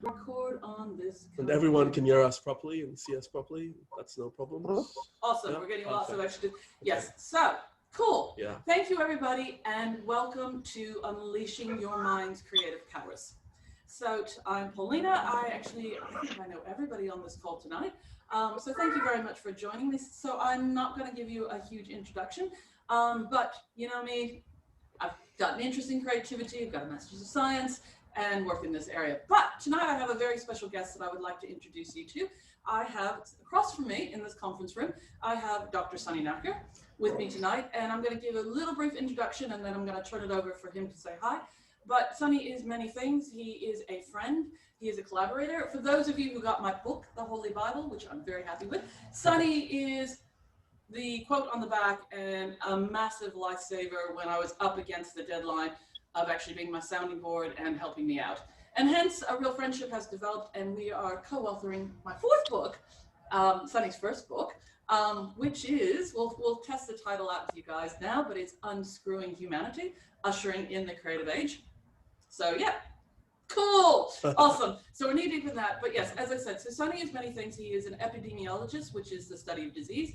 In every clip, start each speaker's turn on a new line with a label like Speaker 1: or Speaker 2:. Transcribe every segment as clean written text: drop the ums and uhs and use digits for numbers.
Speaker 1: record on this.
Speaker 2: And everyone can hear us properly and see us properly. That's no problem.
Speaker 1: Awesome.
Speaker 2: Yeah?
Speaker 1: We're getting lots of
Speaker 2: Okay.
Speaker 1: extra. Yes. So cool.
Speaker 2: Yeah.
Speaker 1: Thank you, everybody, and welcome to Unleashing Your Mind's Creative Powers. So I'm Paulina. I think I know everybody on this call tonight. So thank you very much for joining me. So I'm not going to give you a huge introduction, but you know me, I've got an interest in creativity, I've got a master's of science, and work in this area. But tonight I have a very special guest that I would like to introduce you to. I have across from me in this conference room, I have Dr. Sunny Naicker with me tonight, and I'm going to give a little brief introduction, and then I'm going to turn it over for him to say hi. But Sunny is many things. He is a friend. He is a collaborator. For those of you who got my book, The Holy Bible, which I'm very happy with, Sunny is the quote on the back and a massive lifesaver when I was up against the deadline of actually being my sounding board and helping me out. And hence a real friendship has developed, and we are co-authoring my fourth book, Sunny's first book, which is, we'll test the title out with you guys now, but it's Unscrewing Humanity, Ushering in the Creative Age. So yeah, cool, awesome. So we're knee deep in that, but yes, as I said, so Sunny is many things. He is an epidemiologist, which is the study of disease.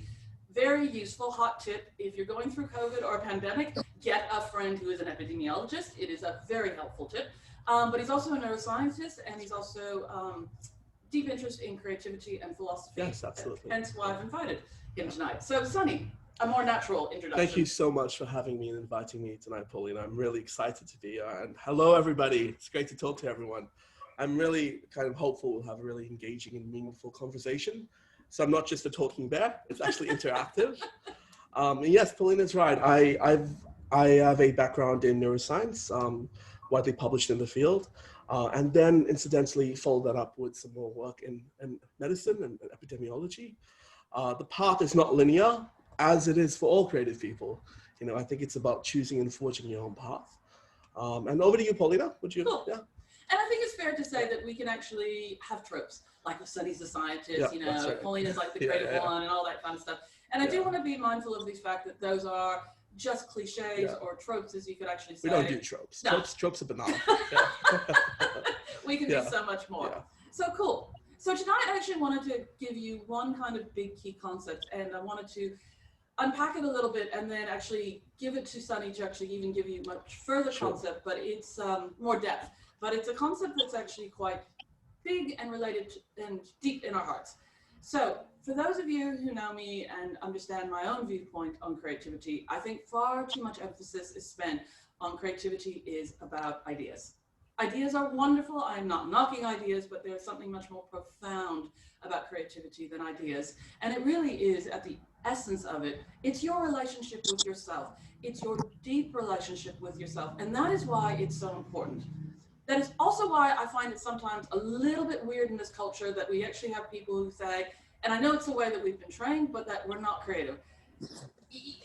Speaker 1: Very useful, hot tip, if you're going through COVID or a pandemic, get a friend who is an epidemiologist. It is a very helpful tip. But he's also a neuroscientist, and he's also deep interest in creativity and philosophy.
Speaker 2: Yes, absolutely.
Speaker 1: Hence why I've invited him tonight. So Sunny, a more natural introduction.
Speaker 2: Thank you so much for having me and inviting me tonight, Paulina. I'm really excited to be here. And hello, everybody. It's great to talk to everyone. I'm really kind of hopeful we'll have a really engaging and meaningful conversation. So I'm not just a talking bear, it's actually interactive. And yes, Paulina's right. I have a background in neuroscience, widely published in the field, and then incidentally followed that up with some more work in medicine and epidemiology. The path is not linear, as it is for all creative people. You know, I think it's about choosing and forging your own path. And over to you, Paulina. Would you?
Speaker 1: Cool.
Speaker 2: Yeah.
Speaker 1: And I think it's fair to say that we can actually have tropes, like Sunny's the scientist,
Speaker 2: Yeah,
Speaker 1: you know,
Speaker 2: right.
Speaker 1: Paulina's like the creative one and all that kind of stuff. And I do want to be mindful of the fact that those are just cliches or tropes, as you could actually say.
Speaker 2: We don't do tropes.
Speaker 1: No.
Speaker 2: Tropes are banal.
Speaker 1: We can do so much more.
Speaker 2: Yeah.
Speaker 1: So cool. So tonight I actually wanted to give you one kind of big key concept, and I wanted to unpack it a little bit and then actually give it to Sunny to actually even give you much further concept, but it's more depth. But it's a concept that's actually quite big and related to, and deep in our hearts. So for those of you who know me and understand my own viewpoint on creativity, I think far too much emphasis is spent on creativity is about ideas. Ideas are wonderful. I'm not knocking ideas, but there's something much more profound about creativity than ideas. And it really is, at the essence of it, it's your relationship with yourself. It's your deep relationship with yourself. And that is why it's so important. That is also why I find it sometimes a little bit weird in this culture that we actually have people who say, and I know it's the way that we've been trained, but that we're not creative.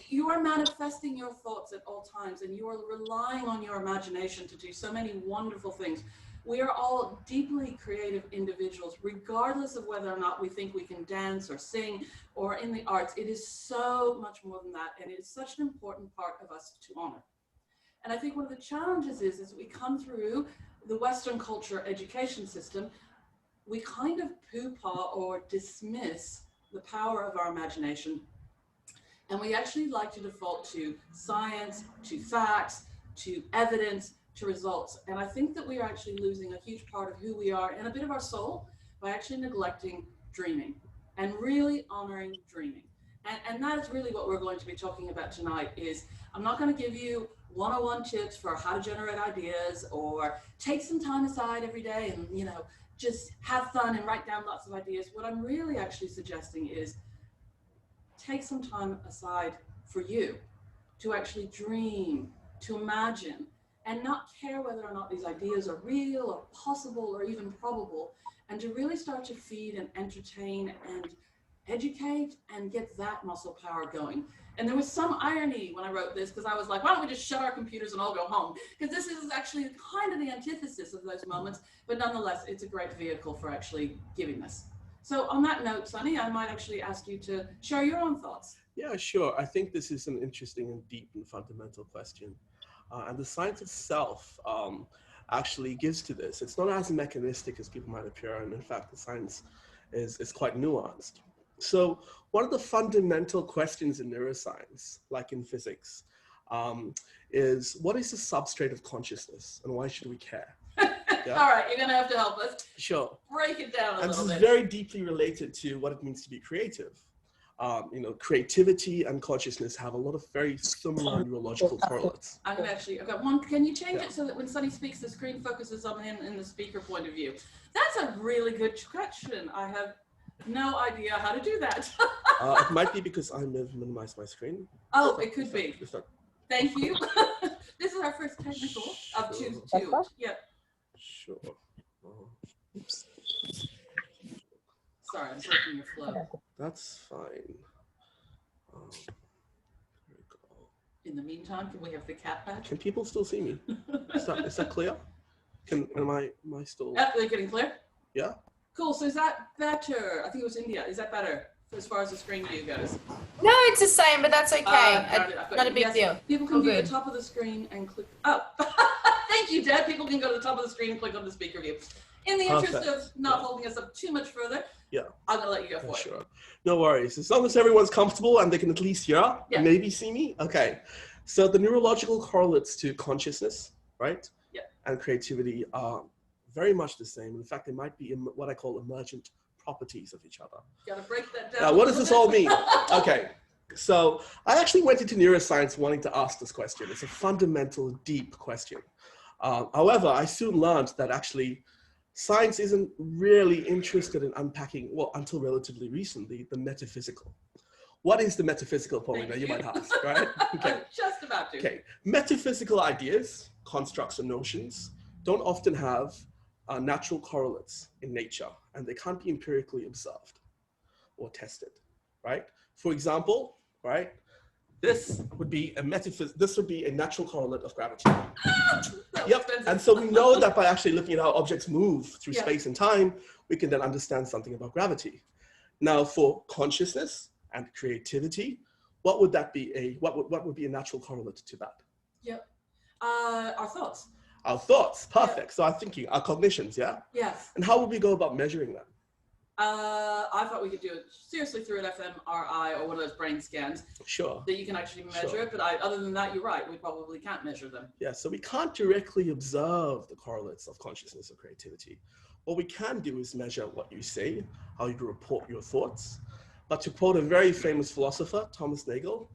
Speaker 1: You are manifesting your thoughts at all times, and you are relying on your imagination to do so many wonderful things. We are all deeply creative individuals, regardless of whether or not we think we can dance or sing or in the arts. It is so much more than that, and it is such an important part of us to honor. And I think one of the challenges is we come through the Western culture education system, we kind of poo-paw or dismiss the power of our imagination. And we actually like to default to science, to facts, to evidence, to results. And I think that we are actually losing a huge part of who we are and a bit of our soul by actually neglecting dreaming and really honoring dreaming. And that is really what we're going to be talking about tonight. Is I'm not going to give you 101 tips for how to generate ideas or take some time aside every day and, you know, just have fun and write down lots of ideas. What I'm really actually suggesting is take some time aside for you to actually dream, to imagine, and not care whether or not these ideas are real or possible or even probable, and to really start to feed and entertain and educate and get that muscle power going. And there was some irony when I wrote this, because I was like, why don't we just shut our computers and all go home? Because this is actually kind of the antithesis of those moments, but nonetheless, it's a great vehicle for actually giving this. So on that note, Sunny, I might actually ask you to share your own thoughts.
Speaker 2: Yeah, sure. I think this is an interesting and deep and fundamental question. And the science itself actually gives to this. It's not as mechanistic as people might appear, and in fact, the science is quite nuanced. So one of the fundamental questions in neuroscience, like in physics, is what is the substrate of consciousness and why should we care? Yeah?
Speaker 1: All right, you're going to have to help us.
Speaker 2: Sure.
Speaker 1: Break it down a
Speaker 2: and
Speaker 1: little
Speaker 2: this
Speaker 1: bit.
Speaker 2: is very deeply related to what it means to be creative. Creativity and consciousness have a lot of very similar neurological correlates.
Speaker 1: I'm going to actually, I've got one. Can you change it so that when Sunny speaks, the screen focuses on him in the speaker point of view? That's a really good question. I have no idea how to do that.
Speaker 2: It might be because I minimized my screen.
Speaker 1: Oh, it could be. Thank you. This is our first technical of two. Yeah.
Speaker 2: Sure. Oops.
Speaker 1: Sorry, I'm breaking your flow.
Speaker 2: That's fine. There we go.
Speaker 1: In the meantime, can we have the cat back?
Speaker 2: Can people still see me? Is that clear? Am I still?
Speaker 1: Yep, they're getting clear.
Speaker 2: Yeah.
Speaker 1: Cool. So is that better? I think it was India. Is that better as far as the screen view goes?
Speaker 3: No, it's the same, but that's okay. Not a big deal.
Speaker 1: People can view the top of the screen and click. Oh, thank you, Deb. People can go to the top of the screen and click on the speaker view. In the interest of not holding us up too much further, I'm gonna let you go for it.
Speaker 2: Sure. No worries. As long as everyone's comfortable and they can at least hear, maybe see me. Okay. So the neurological correlates to consciousness, right?
Speaker 1: Yeah.
Speaker 2: And creativity are very much the same. In fact, they might be what I call emergent properties of each other.
Speaker 1: Gotta break that down.
Speaker 2: Now, what does this all mean? Okay. So I actually went into neuroscience wanting to ask this question. It's a fundamental, deep question. However, I soon learned that actually science isn't really interested in unpacking, well, until relatively recently, the metaphysical. What is the metaphysical, Paulina? You might ask, right? Okay.
Speaker 1: Just about to.
Speaker 2: Okay. Metaphysical ideas, constructs, and notions don't often have natural correlates in nature, and they can't be empirically observed or tested, right? For example, right, this would be a natural correlate of gravity. Yep. And so we know that by actually looking at how objects move through space and time, we can then understand something about gravity. Now, for consciousness and creativity, what would that be? What would be a natural correlate to that?
Speaker 1: Yep. Our thoughts.
Speaker 2: Our thoughts. Perfect.
Speaker 1: Yep.
Speaker 2: So our thinking, our cognitions. Yeah.
Speaker 1: Yes.
Speaker 2: And how would we go about measuring that?
Speaker 1: I thought we could do it seriously through an fMRI or one of those brain scans.
Speaker 2: Sure.
Speaker 1: That you can actually measure it, but other than that, you're right. We probably can't measure them.
Speaker 2: Yeah, so we can't directly observe the correlates of consciousness or creativity. What we can do is measure what you say, how you report your thoughts. But to quote a very famous philosopher, Thomas Nagel,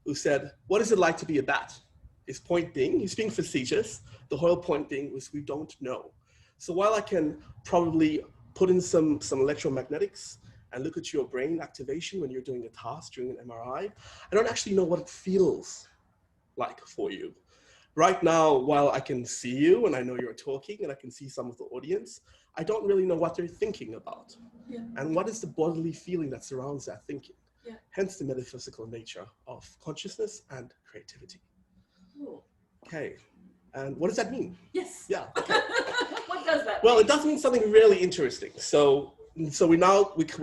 Speaker 2: who said, "What is it like to be a bat?" His point being, he's being facetious, the whole point being was we don't know. So while I can probably put in some electromagnetics and look at your brain activation when you're doing a task during an MRI, I don't actually know what it feels like for you. Right now, while I can see you and I know you're talking and I can see some of the audience, I don't really know what they're thinking about.
Speaker 1: Yeah.
Speaker 2: And what is the bodily feeling that surrounds that thinking?
Speaker 1: Yeah.
Speaker 2: Hence the metaphysical nature of consciousness and creativity.
Speaker 1: Cool.
Speaker 2: Okay, and what does that mean?
Speaker 1: Yes.
Speaker 2: Yeah. Okay.
Speaker 1: What does that
Speaker 2: Well,
Speaker 1: mean?
Speaker 2: it does mean something really interesting. So we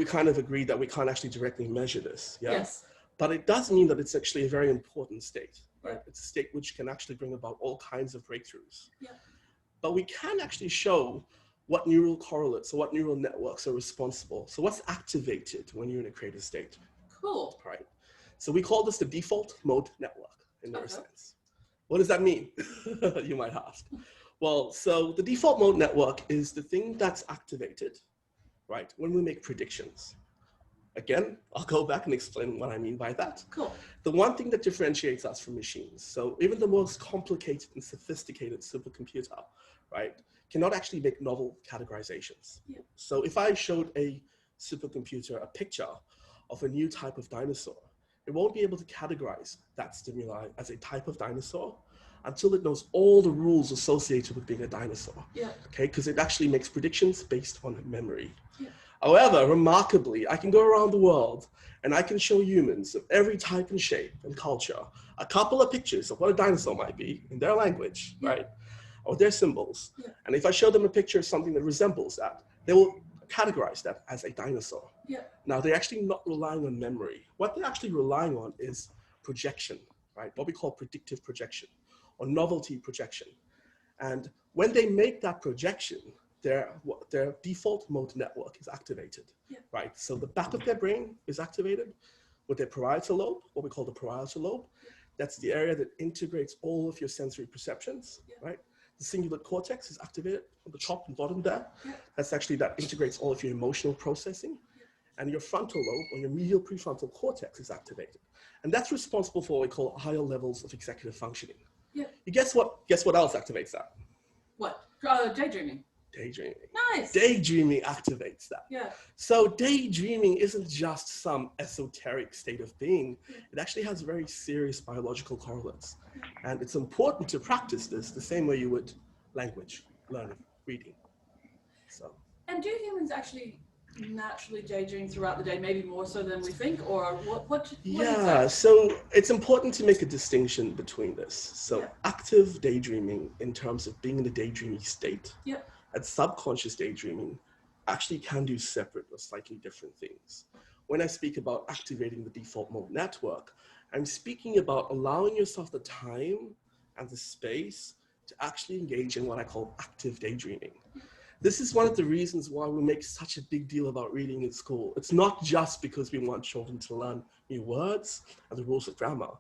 Speaker 2: kind of agreed that we can't actually directly measure this. Yeah?
Speaker 1: Yes.
Speaker 2: But it does mean that it's actually a very important state. Right?
Speaker 1: Yeah.
Speaker 2: It's a state which can actually bring about all kinds of breakthroughs.
Speaker 1: Yeah.
Speaker 2: But we can actually show what neural correlates or what neural networks are responsible. So what's activated when you're in a creative state?
Speaker 1: Cool.
Speaker 2: Right. So we call this the default mode network in neuroscience. What does that mean? You might ask. Well, so the default mode network is the thing that's activated, right, when we make predictions. Again, I'll go back and explain what I mean by that.
Speaker 1: Cool.
Speaker 2: The one thing that differentiates us from machines, so even the most complicated and sophisticated supercomputer, right, cannot actually make novel categorizations.
Speaker 1: Yeah.
Speaker 2: So if I showed a supercomputer a picture of a new type of dinosaur, it won't be able to categorize that stimuli as a type of dinosaur until it knows all the rules associated with being a dinosaur.
Speaker 1: Yeah.
Speaker 2: Okay, because it actually makes predictions based on memory.
Speaker 1: Yeah.
Speaker 2: However, remarkably, I can go around the world and I can show humans of every type and shape and culture a couple of pictures of what a dinosaur might be in their language, right? Or their symbols.
Speaker 1: Yeah.
Speaker 2: And if I show them a picture of something that resembles that, they will categorize that as a dinosaur.
Speaker 1: Yeah.
Speaker 2: Now, they're actually not relying on memory. What they're actually relying on is projection, right? What we call predictive projection or novelty projection. And When they make that projection, their default mode network is activated, right? So the back of their brain is activated with their parietal lobe, what we call the parietal lobe. That's the area that integrates all of your sensory perceptions, right? The cingulate cortex is activated on the top and bottom there. That's actually, that integrates all of your emotional processing. And your frontal lobe, or your medial prefrontal cortex, is activated. And that's responsible for what we call higher levels of executive functioning. You guess what else activates that?
Speaker 1: What? Daydreaming.
Speaker 2: Daydreaming.
Speaker 1: Nice.
Speaker 2: Daydreaming activates that.
Speaker 1: Yeah.
Speaker 2: So daydreaming isn't just some esoteric state of being. It actually has very serious biological correlates. And it's important to practice this the same way you would language, learning, reading. So.
Speaker 1: And do humans actually naturally daydream throughout the day, maybe more so than we think, or what
Speaker 2: yeah, so it's important to make a distinction between this. So active daydreaming, in terms of being in a daydreamy state, and subconscious daydreaming actually can do separate or slightly different things. When I speak about activating the default mode network, I'm speaking about allowing yourself the time and the space to actually engage in what I call active daydreaming. This is one of the reasons why we make such a big deal about reading in school. It's not just because we want children to learn new words and the rules of grammar.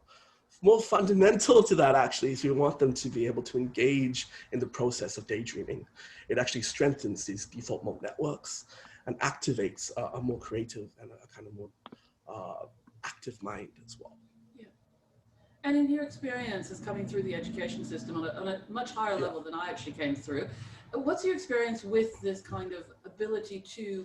Speaker 2: More fundamental to that, actually, is we want them to be able to engage in the process of daydreaming. It actually strengthens these default mode networks and activates a more creative and a kind of more active mind as well.
Speaker 1: Yeah. And in your experience as coming through the education system on a much higher level than I actually came through, what's your experience with this kind of ability to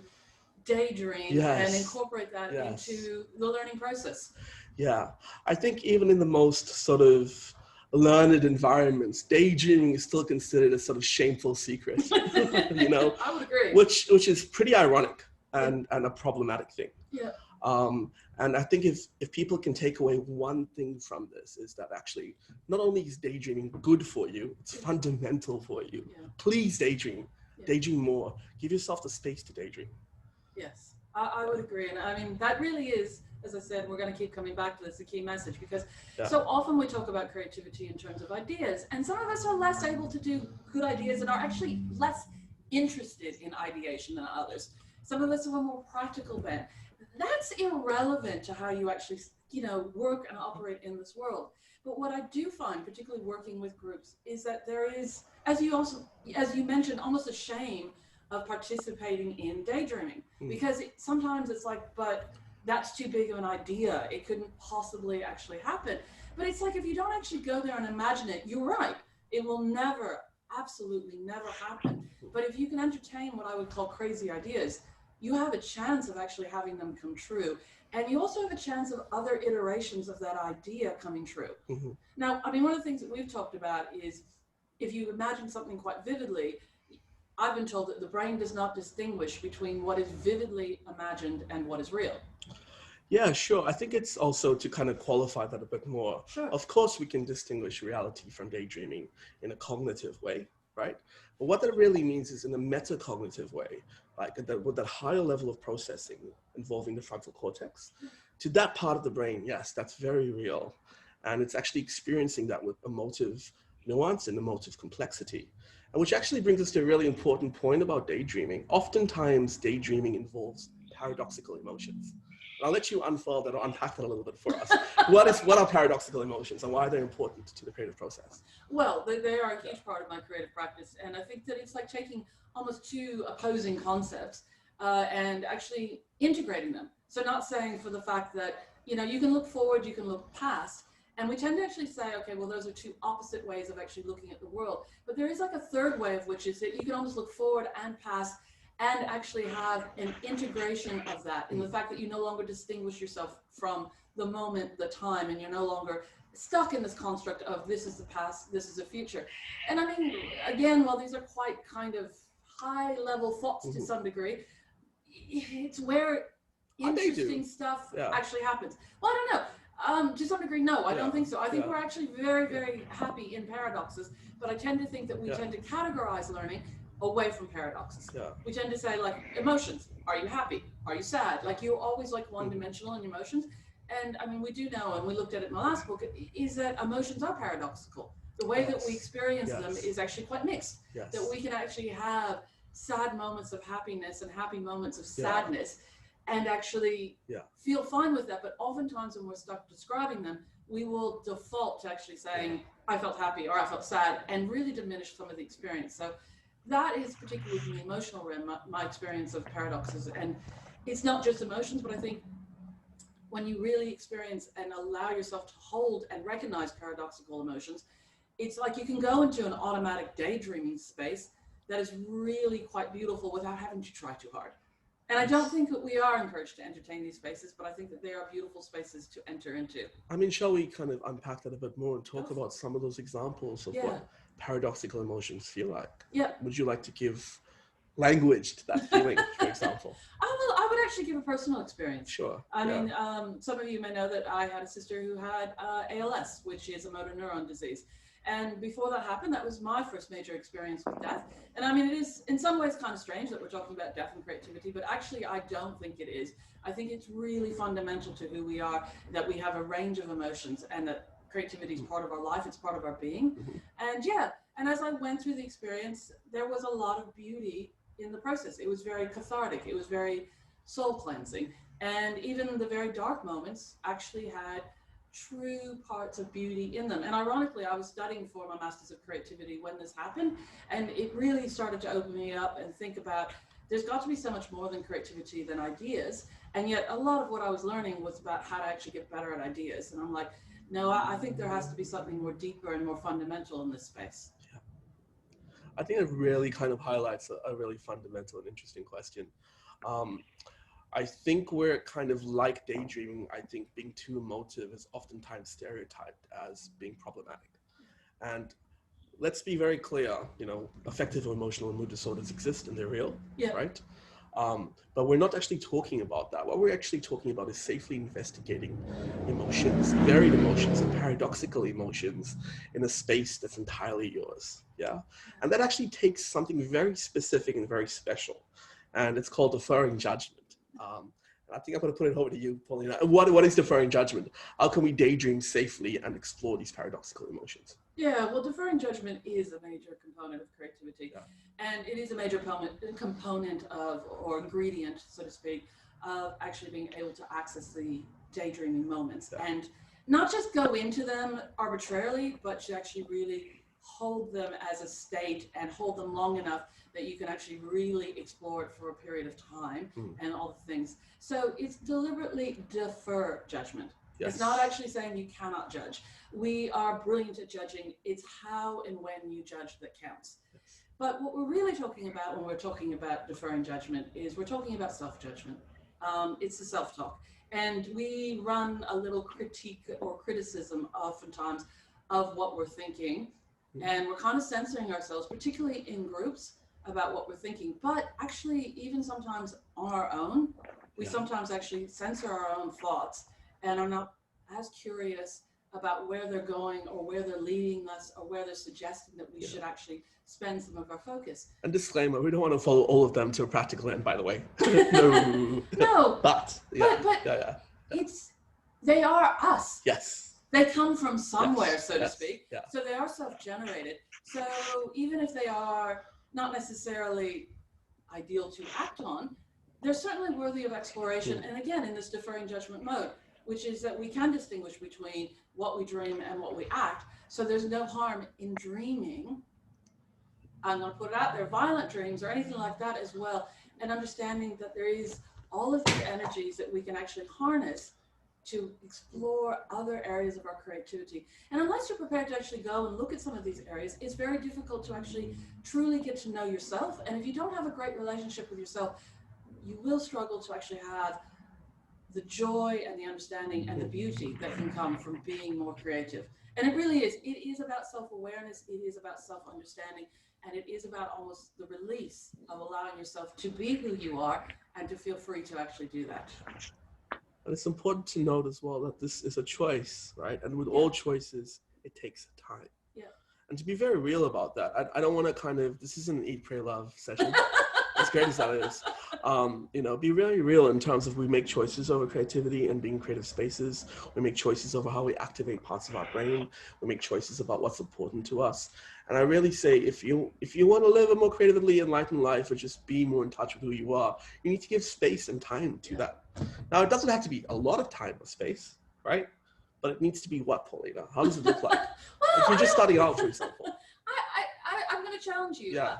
Speaker 1: daydream and incorporate that into the learning process?
Speaker 2: Yeah, I think even in the most sort of learned environments, daydreaming is still considered a sort of shameful secret, you know?
Speaker 1: I would agree.
Speaker 2: Which is pretty ironic and a problematic thing.
Speaker 1: Yeah.
Speaker 2: And I think if people can take away one thing from this, is that actually not only is daydreaming good for you, it's fundamental for you. Yeah. Please daydream. Yeah. Daydream more. Give yourself the space to daydream.
Speaker 1: Yes, I would agree. And I mean, that really is, as I said, we're going to keep coming back to this, the key message, because so often we talk about creativity in terms of ideas, and some of us are less able to do good ideas and are actually less interested in ideation than others. Some of us have a more practical bent. That's irrelevant to how you actually, you know, work and operate in this world. But what I do find, particularly working with groups, is that there is, as you mentioned, almost a shame of participating in daydreaming, because sometimes it's like, but that's too big of an idea. It couldn't possibly actually happen. But it's like, if you don't actually go there and imagine it, you're right. It will never, absolutely never happen. But if you can entertain what I would call crazy ideas, you have a chance of actually having them come true. And you also have a chance of other iterations of that idea coming true. Mm-hmm. Now, I mean, one of the things that we've talked about is if you imagine something quite vividly, I've been told that the brain does not distinguish between what is vividly imagined and what is real.
Speaker 2: Yeah, sure. I think it's also to kind of qualify that a bit more.
Speaker 1: Sure.
Speaker 2: Of course, we can distinguish reality from daydreaming in a cognitive way, right? But what that really means is in a metacognitive way, like with that higher level of processing involving the frontal cortex, to that part of the brain, yes, that's very real. And it's actually experiencing that with emotive nuance and emotive complexity. And which actually brings us to a really important point about daydreaming. Oftentimes, daydreaming involves paradoxical emotions. And I'll let you unfold that or unpack that a little bit for us. What are paradoxical emotions and why are they important to the creative process?
Speaker 1: Well, they are a huge part of my creative practice. And I think that it's like taking almost two opposing concepts and actually integrating them. So not saying for the fact that, you know, you can look forward, you can look past. And we tend to actually say, okay, well, those are two opposite ways of actually looking at the world. But there is like a third way of which is that you can almost look forward and past and actually have an integration of that in the fact that you no longer distinguish yourself from the moment, the time, and you're no longer stuck in this construct of this is the past, this is the future. And I mean, again, while these are quite kind of high level thoughts to some degree, it's where interesting stuff actually happens. Well, I don't know. To some degree, no, I don't think so. I think we're actually very, very happy in paradoxes, but I tend to think that we tend to categorize learning away from paradoxes. We tend to say, like, emotions. Are you happy? Are you sad? Like, you're always like one-dimensional in emotions. And I mean, we do know, and we looked at it in the last book, is that emotions are paradoxical. The way that we experience
Speaker 2: Yes.
Speaker 1: them is actually quite mixed.
Speaker 2: Yes.
Speaker 1: That we can actually have sad moments of happiness and happy moments of sadness and actually feel fine with that. But oftentimes when we're stuck describing them, we will default to actually saying, I felt happy or I felt sad, and really diminish some of the experience. So that is particularly from the emotional realm, my experience of paradoxes. And it's not just emotions, but I think when you really experience and allow yourself to hold and recognize paradoxical emotions, it's like you can go into an automatic daydreaming space that is really quite beautiful without having to try too hard. And I don't think that we are encouraged to entertain these spaces, but I think that they are beautiful spaces to enter into.
Speaker 2: I mean, shall we kind of unpack that a bit more and talk about some of those examples of what paradoxical emotions feel like?
Speaker 1: Yeah.
Speaker 2: Would you like to give language to that feeling, for example?
Speaker 1: I would actually give a personal experience.
Speaker 2: Sure.
Speaker 1: I mean, some of you may know that I had a sister who had ALS, which is a motor neuron disease. And before that happened, that was my first major experience with death. And I mean, it is in some ways kind of strange that we're talking about death and creativity, but actually I don't think it is. I think it's really fundamental to who we are, that we have a range of emotions and that creativity is part of our life, it's part of our being. And and as I went through the experience, there was a lot of beauty in the process. It was very cathartic, it was very soul cleansing. And even the very dark moments actually had true parts of beauty in them. And ironically, I was studying for my Masters of Creativity when this happened, and it really started to open me up and think about there's got to be so much more than creativity than ideas. And yet a lot of what I was learning was about how to actually get better at ideas. And I'm like, no, I think there has to be something more deeper and more fundamental in this space.
Speaker 2: Yeah. I think it really kind of highlights a really fundamental and interesting question. I think we're kind of like daydreaming. I think being too emotive is oftentimes stereotyped as being problematic. And let's be very clear, you know, affective or emotional and mood disorders exist and they're real, right? But we're not actually talking about that. What we're actually talking about is safely investigating emotions, varied emotions and paradoxical emotions in a space that's entirely yours, And that actually takes something very specific and very special. And it's called deferring judgment. I think I'm going to put it over to you, Paulina. What is deferring judgment? How can we daydream safely and explore these paradoxical emotions?
Speaker 1: Yeah, well, deferring judgment is a major component of creativity. And it is a major component of, or ingredient, so to speak, of actually being able to access the daydreaming moments. And not just go into them arbitrarily, but to actually really hold them as a state and hold them long enough that you can actually really explore it for a period of time and all the things. So it's deliberately defer judgment. It's not actually saying you cannot judge. We are brilliant at judging. It's how and when you judge that counts. But what we're really talking about when we're talking about deferring judgment is we're talking about self-judgment. It's the self-talk. And we run a little critique or criticism oftentimes of what we're thinking. And we're kind of censoring ourselves, particularly in groups, about what we're thinking. But actually, even sometimes on our own, we sometimes actually censor our own thoughts and are not as curious about where they're going or where they're leading us or where they're suggesting that we should actually spend some of our focus.
Speaker 2: And disclaimer, we don't want to follow all of them to a practical end, by the way.
Speaker 1: No.
Speaker 2: But
Speaker 1: it's, they are us.
Speaker 2: Yes.
Speaker 1: They come from somewhere, so to speak.
Speaker 2: So
Speaker 1: they are self-generated. So even if they are not necessarily ideal to act on, they're certainly worthy of exploration. And again, in this deferring judgment mode, which is that we can distinguish between what we dream and what we act. So there's no harm in dreaming. I'm going to put it out there, violent dreams or anything like that as well. And understanding that there is all of these energies that we can actually harness to explore other areas of our creativity. And unless you're prepared to actually go and look at some of these areas, it's very difficult to actually truly get to know yourself. And if you don't have a great relationship with yourself, you will struggle to actually have the joy and the understanding and the beauty that can come from being more creative. And it really is. It is about self-awareness. It is about self-understanding. And it is about almost the release of allowing yourself to be who you are and to feel free to actually do that.
Speaker 2: And it's important to note as well that this is a choice, right? And with all choices, it takes time. And to be very real about that, I don't want to kind of, this isn't an eat, pray, love session. As great as that is. Be really real in terms of we make choices over creativity and being creative spaces. We make choices over how we activate parts of our brain. We make choices about what's important to us. And I really say, if you want to live a more creatively enlightened life, or just be more in touch with who you are, you need to give space and time to that. Now, it doesn't have to be a lot of time or space, right? But it needs to be what, Paulina? How does it look like?
Speaker 1: Well,
Speaker 2: if you're just starting out, for example.
Speaker 1: I'm going to challenge you.
Speaker 2: Yeah.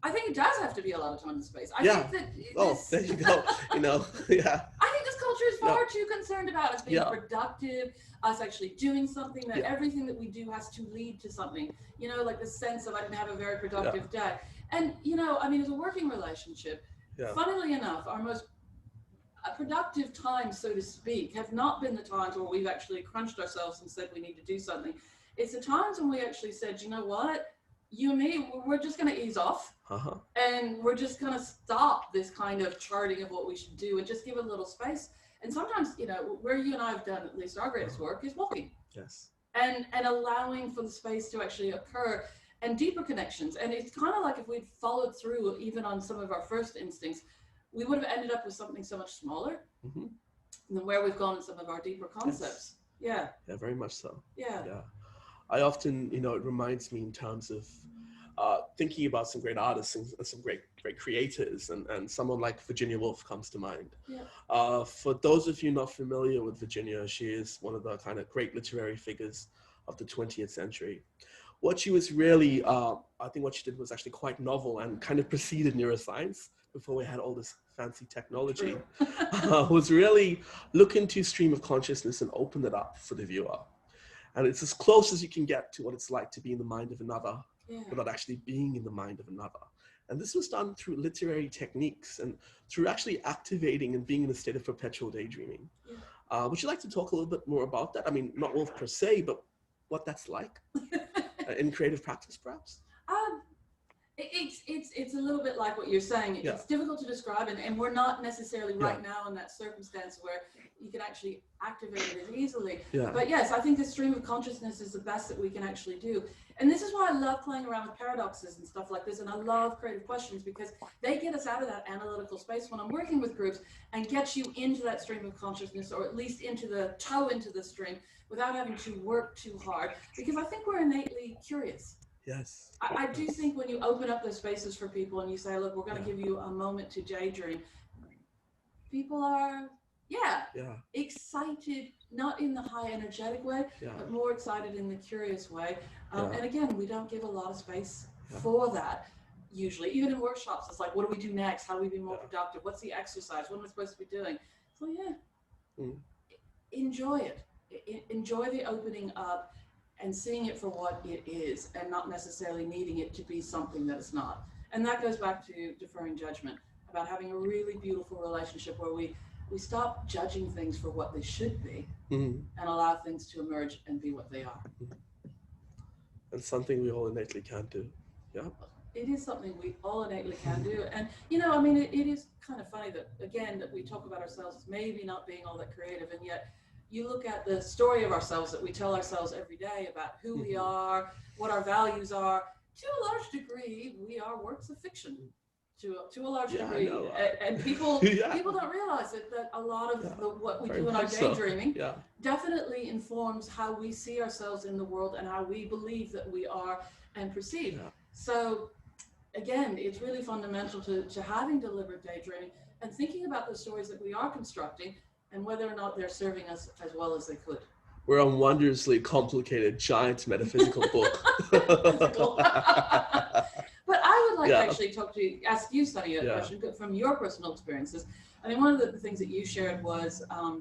Speaker 1: I think it does have to be a lot of time and space. I think that
Speaker 2: there you go. Yeah.
Speaker 1: I think this culture is far too concerned about us being productive, us actually doing something, that everything that we do has to lead to something. Like the sense of I didn't have a very productive day. And, as a working relationship, funnily enough, our most productive times, so to speak, have not been the times where we've actually crunched ourselves and said we need to do something. It's the times when we actually said, you know what? You and me, we're just going to ease off, and we're just going to stop this kind of charting of what we should do and just give it a little space. And sometimes, where you and I have done at least our greatest work is walking.
Speaker 2: Yes.
Speaker 1: And allowing for the space to actually occur and deeper connections. And it's kind of like if we'd followed through even on some of our first instincts, we would have ended up with something so much smaller than where we've gone in some of our deeper concepts. Yes.
Speaker 2: Yeah, very much so.
Speaker 1: Yeah.
Speaker 2: I often, it reminds me in terms of thinking about some great artists and some great creators, and someone like Virginia Woolf comes to mind.
Speaker 1: Yeah.
Speaker 2: For those of you not familiar with Virginia, she is one of the kind of great literary figures of the 20th century. What she was really, I think what she did was actually quite novel and kind of preceded neuroscience before we had all this fancy technology, was really look into stream of consciousness and open it up for the viewer. And it's as close as you can get to what it's like to be in the mind of another without actually being in the mind of another. And this was done through literary techniques and through actually activating and being in a state of perpetual daydreaming. Would you like to talk a little bit more about that? I mean, not Wolf per se, but what that's like in creative practice, perhaps?
Speaker 1: It's a little bit like what you're saying. It's difficult to describe, and we're not necessarily right now in that circumstance where you can actually activate it as easily. But yes, I think the stream of consciousness is the best that we can actually do. And this is why I love playing around with paradoxes and stuff like this, and I love creative questions because they get us out of that analytical space when I'm working with groups and get you into that stream of consciousness, or at least into the stream without having to work too hard, because I think we're innately curious.
Speaker 2: Yes.
Speaker 1: I do think when you open up those spaces for people and you say, look, we're going to give you a moment to daydream, people are, excited, not in the high energetic way, but more excited in the curious way. And again, we don't give a lot of space for that. Usually, even in workshops, it's like, what do we do next? How do we be more productive? What's the exercise? What am I supposed to be doing? So enjoy it. Enjoy the opening up and seeing it for what it is, and not necessarily needing it to be something that it's not. And that goes back to deferring judgment, about having a really beautiful relationship where we stop judging things for what they should be and allow things to emerge and be what they are.
Speaker 2: And something we all innately can do.
Speaker 1: It is something we all innately can do. And, it is kind of funny that, again, that we talk about ourselves as maybe not being all that creative, and yet you look at the story of ourselves that we tell ourselves every day about who we are, what our values are. To a large degree, we are works of fiction. To a large degree, and people don't realize that a lot of what we do in our daydreaming definitely informs how we see ourselves in the world and how we believe that we are and perceive. So again, it's really fundamental to having deliberate daydreaming and thinking about the stories that we are constructing and whether or not they're serving us as well as they could.
Speaker 2: We're a wondrously complicated, giant metaphysical book.
Speaker 1: But I would like to actually ask you, Sunny, a question from your personal experiences. I mean, one of the things that you shared was, I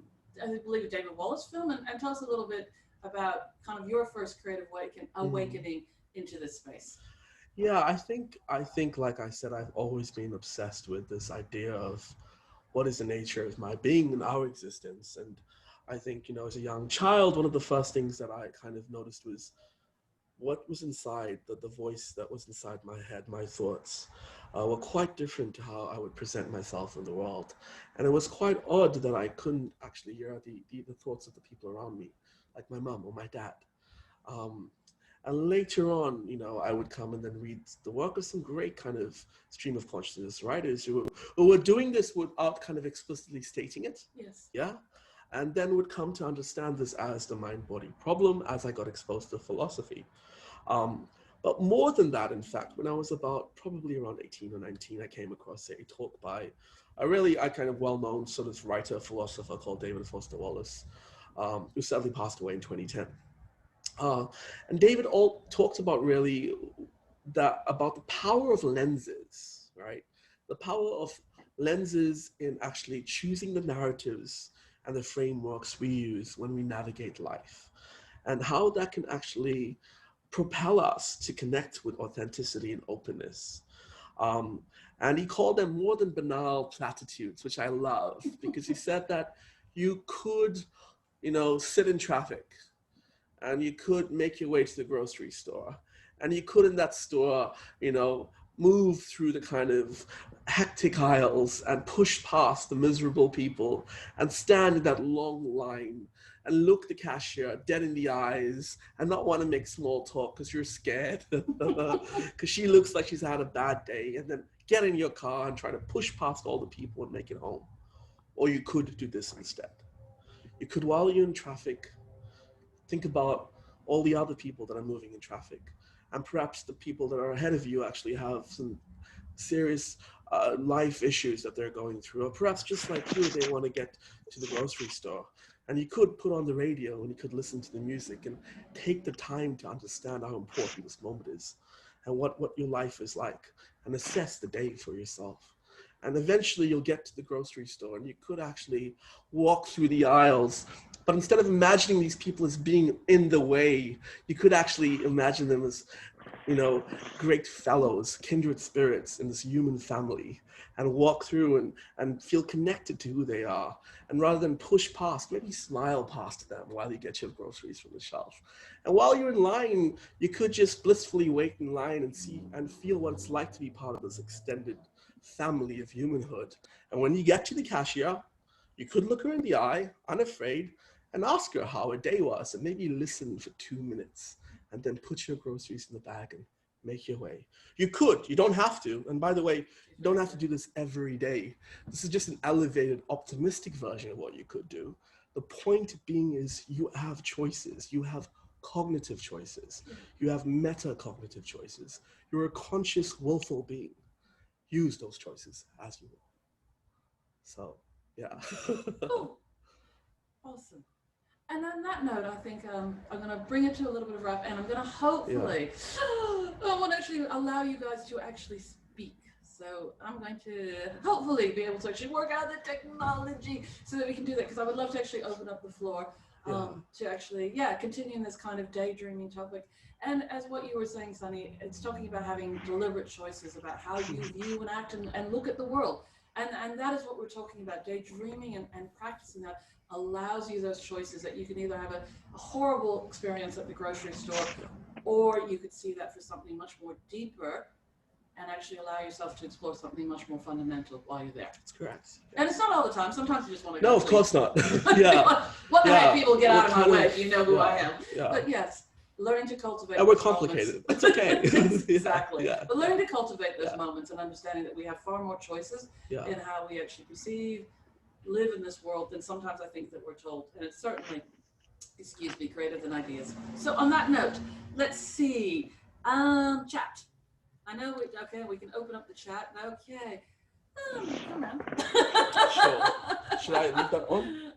Speaker 1: believe, a David Wallace film, and tell us a little bit about kind of your first creative awakening into this space.
Speaker 2: Yeah, I think, like I said, I've always been obsessed with this idea of what is the nature of my being and our existence. And I think, as a young child, one of the first things that I kind of noticed was what was inside, the voice that was inside my head, my thoughts were quite different to how I would present myself in the world. And it was quite odd that I couldn't actually hear the thoughts of the people around me, like my mom or my dad. And later on, you know, I would come and then read the work of some great kind of stream of consciousness writers who were doing this without kind of explicitly stating it.
Speaker 1: Yes.
Speaker 2: Yeah. And then would come to understand this as the mind-body problem as I got exposed to philosophy. But more than that, in fact, when I was about probably around 18 or 19, I came across a talk by a kind of well-known sort of writer, philosopher called David Foster Wallace, who sadly passed away in 2010. And David all talked about really about the power of lenses, right? The power of lenses in actually choosing the narratives and the frameworks we use when we navigate life, and how that can actually propel us to connect with authenticity and openness. And he called them more than banal platitudes, which I love, because he said that you could, you know, sit in traffic, and you could make your way to the grocery store, and you could in that store, you know, move through the kind of hectic aisles and push past the miserable people and stand in that long line and look the cashier dead in the eyes and not want to make small talk because you're scared because she looks like she's had a bad day, and then get in your car and try to push past all the people and make it home. Or you could do this instead. You could, while you're in traffic, think about all the other people that are moving in traffic, and perhaps the people that are ahead of you actually have some serious life issues that they're going through, or perhaps just like you, they want to get to the grocery store. And you could put on the radio and you could listen to the music and take the time to understand how important this moment is and what your life is like, and assess the day for yourself. And eventually you'll get to the grocery store and you could actually walk through the aisles, but instead of imagining these people as being in the way, you could actually imagine them as, you know, great fellows, kindred spirits in this human family, and walk through and feel connected to who they are. And rather than push past, maybe smile past them while you get your groceries from the shelf. And while you're in line, you could just blissfully wait in line and see and feel what it's like to be part of this extended family of humanhood. And when you get to the cashier, you could look her in the eye, unafraid, and ask her how her day was, and maybe listen for 2 minutes, and then put your groceries in the bag and make your way. You could, you don't have to. And by the way, you don't have to do this every day. This is just an elevated, optimistic version of what you could do. The point being is you have choices. You have cognitive choices. You have metacognitive choices. You're a conscious, willful being. Use those choices as you will. So, yeah.
Speaker 1: Oh, awesome. And on that note, I think I'm going to bring it to a little bit of wrap, and I'm going to hopefully, I want to actually allow you guys to actually speak. So I'm going to hopefully be able to actually work out the technology so that we can do that, because I would love to actually open up the floor to actually, continue in this kind of daydreaming topic. And as what you were saying, Sunny, it's talking about having deliberate choices about how you view and act and look at the world. And that is what we're talking about. Daydreaming and practicing that allows you those choices, that you can either have a horrible experience at the grocery store, or you could see that for something much more deeper and actually allow yourself to explore something much more fundamental while you're there.
Speaker 2: That's correct.
Speaker 1: And it's not all the time. Sometimes you just want to go.
Speaker 2: No, of course not. Yeah.
Speaker 1: What the heck, people, get out of my way if you know who I am.
Speaker 2: Yeah.
Speaker 1: But yes, learning to cultivate.
Speaker 2: And we're complicated. It's okay.
Speaker 1: Exactly.
Speaker 2: Yeah.
Speaker 1: But learning to cultivate those moments and understanding that we have far more choices in how we actually perceive, live in this world than sometimes I think that we're told. And it's certainly, excuse me, greater than ideas. So on that note, let's see. Chat. I know we can open up the chat. Okay. Come on.
Speaker 2: Sure. Should I leave that on?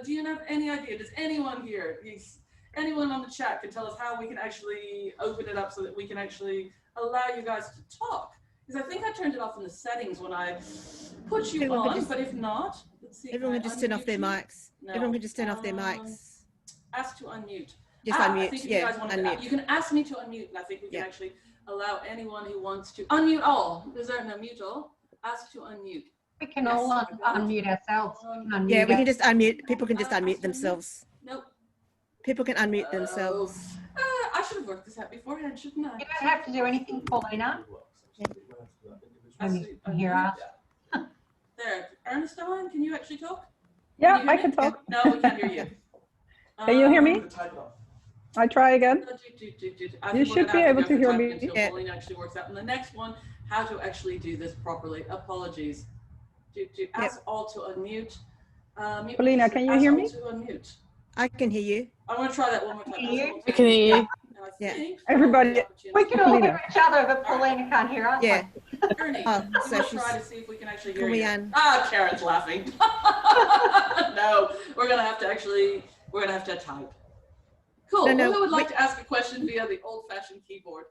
Speaker 1: Do you have any idea? Does anyone here, anyone on the chat can tell us how we can actually open it up so that we can actually allow you guys to talk? Because I think I turned it off in the settings when I put you on, but if not, let's see.
Speaker 4: Everyone can just turn off their mics.
Speaker 1: No.
Speaker 4: Everyone can just turn off their mics.
Speaker 1: Ask to unmute.
Speaker 4: Just unmute, unmute.
Speaker 1: You can ask me to unmute, and I think we can actually allow anyone who wants to unmute all. Is there an unmute all? Ask to unmute.
Speaker 5: We can all unmute ourselves.
Speaker 4: We can just unmute. People can just unmute themselves.
Speaker 1: Nope.
Speaker 4: People can unmute themselves.
Speaker 1: I should have worked this out beforehand, shouldn't I?
Speaker 5: You don't have to do anything, Paulina. You can hear us.
Speaker 1: There, Ernestine, can you actually talk?
Speaker 6: Yeah, I can talk.
Speaker 1: No, we can't hear you.
Speaker 6: Can you hear me? I try again. You should be able to hear me.
Speaker 1: Until Pauline actually works out. And the next one, how to actually do this properly. Apologies. Ask all to unmute.
Speaker 6: Paulina, can you hear me?
Speaker 1: To unmute.
Speaker 4: I can hear you.
Speaker 1: I want to try that one more time.
Speaker 3: I can hear you.
Speaker 4: Yeah.
Speaker 6: Everybody.
Speaker 5: We can all
Speaker 6: Paulina.
Speaker 5: hear each other, but Paulina can't hear us.
Speaker 4: Yeah.
Speaker 1: Ernie,
Speaker 4: Oh, so
Speaker 1: we'll
Speaker 4: she's
Speaker 1: try to see if we can actually hear
Speaker 4: call me
Speaker 1: you.
Speaker 4: Anne.
Speaker 1: Ah, Karen's laughing. No, we're gonna have to type. Cool.
Speaker 4: No,
Speaker 1: Who would like to ask a question via the old-fashioned keyboard?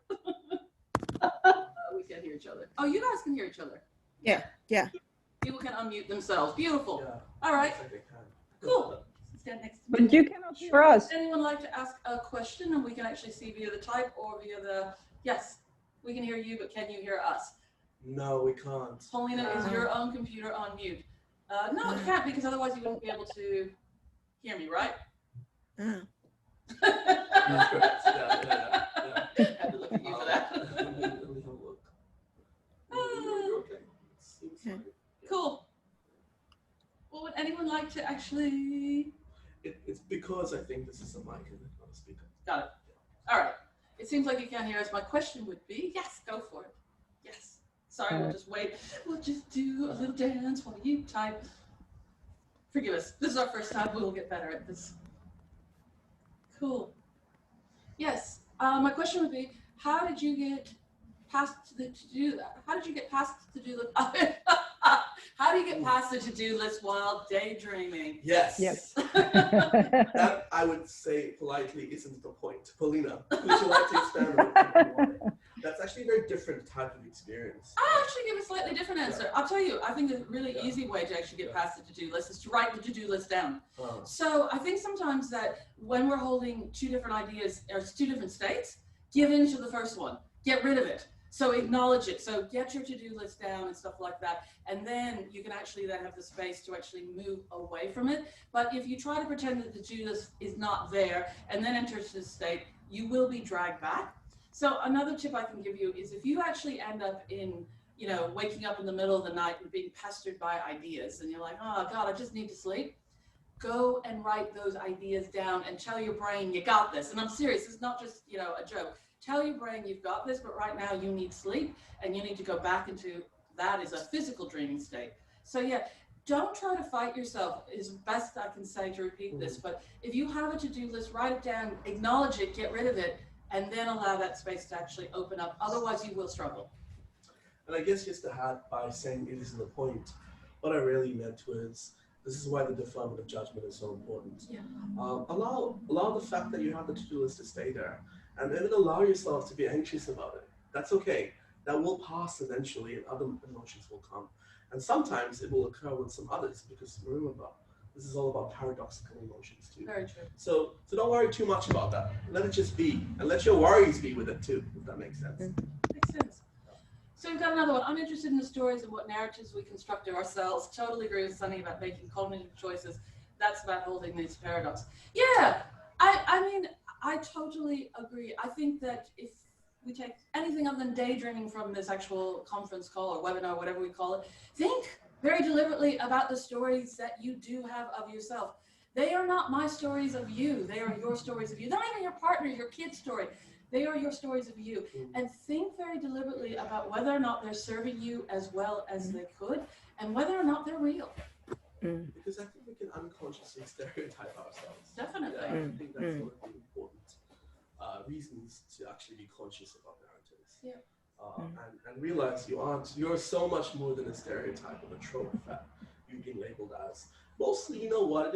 Speaker 1: We can't hear each other. Oh, you guys can hear each other.
Speaker 4: Yeah. Yeah.
Speaker 1: People can unmute themselves. Beautiful.
Speaker 2: Yeah.
Speaker 1: All right.
Speaker 2: Looks like they can.
Speaker 1: Cool. Stand next to me.
Speaker 6: But you cannot hear us.
Speaker 1: Anyone like to ask a question, and we can actually see via the type or via the yes. We can hear you, but can you hear us?
Speaker 2: No, we can't.
Speaker 1: Paulina, is your own computer on mute? No, it can't, because otherwise you wouldn't be able to hear me, right?
Speaker 4: Ah.
Speaker 2: That's correct. Yeah.
Speaker 1: Had to look at you for that.
Speaker 2: Let me have a look. You're okay. Seems
Speaker 4: Yeah.
Speaker 2: fine.
Speaker 1: Cool. Well, would anyone like to actually?
Speaker 2: It's because I think this is a mic and not a speaker.
Speaker 1: Got it. All right. It seems like you can't hear us. My question would be, yes, go for it. Yes. Sorry, we'll just wait. We'll just do a little dance while you type. Forgive us. This is our first time. We'll get better at this. Cool. Yes. My question would be, how did you get past the to-do? How did you get past the to-do list? How do you get past the to-do list while daydreaming?
Speaker 2: Yes.
Speaker 6: Yes.
Speaker 2: That, I would say politely, isn't the point. Paulina, would you like to experiment? That's actually a very different type of experience.
Speaker 1: I'll actually give a slightly different answer. I'll tell you, I think a really easy way to actually get past the to-do list is to write the to-do list down. So I think sometimes that when we're holding two different ideas or two different states, give in to the first one, get rid of it. So acknowledge it. So get your to-do list down and stuff like that. And then you can actually then have the space to actually move away from it. But if you try to pretend that the to-do list is not there and then enter this state, you will be dragged back. So another tip I can give you is if you actually end up in, you know, waking up in the middle of the night and being pestered by ideas and you're like, oh God, I just need to sleep. Go and write those ideas down and tell your brain you got this. And I'm serious, it's not just, you know, a joke. Tell your brain you've got this, but right now you need sleep and you need to go back into that is a physical dreaming state. So yeah, don't try to fight yourself is best I can say to repeat this. But if you have a to-do list, write it down, acknowledge it, get rid of it, and then allow that space to actually open up. Otherwise you will struggle.
Speaker 2: And I guess just to add by saying it isn't the point, what I really meant was, this is why the deferment of judgment is so important.
Speaker 1: Yeah.
Speaker 2: Allow the fact that you have the to-do list to stay there, and then allow yourself to be anxious about it. That's okay. That will pass eventually, and other emotions will come. And sometimes it will occur with some others, because remember, this is all about paradoxical emotions too.
Speaker 1: Very true.
Speaker 2: So don't worry too much about that. Let it just be, and let your worries be with it too, if that makes sense.
Speaker 1: Makes sense. So we've got another one. I'm interested in the stories and what narratives we construct of ourselves. Totally agree with Sunny about making cognitive choices. That's about holding these paradox. Yeah, I mean, I totally agree. I think that if we take anything other than daydreaming from this actual conference call or webinar, whatever we call it, think very deliberately about the stories that you do have of yourself. They are not my stories of you. They are your stories of you. They're not even your partner, your kid's story. They are your stories of you. And think very deliberately about whether or not they're serving you as well as they could and whether or not they're real.
Speaker 2: Because I think we can unconsciously stereotype ourselves.
Speaker 1: Definitely.
Speaker 2: Yeah, I think that's one of the important reasons to actually be conscious about narratives.
Speaker 1: Yeah.
Speaker 2: And realize you're so much more than a stereotype or a trope that you've been labeled as. Mostly, you know what, it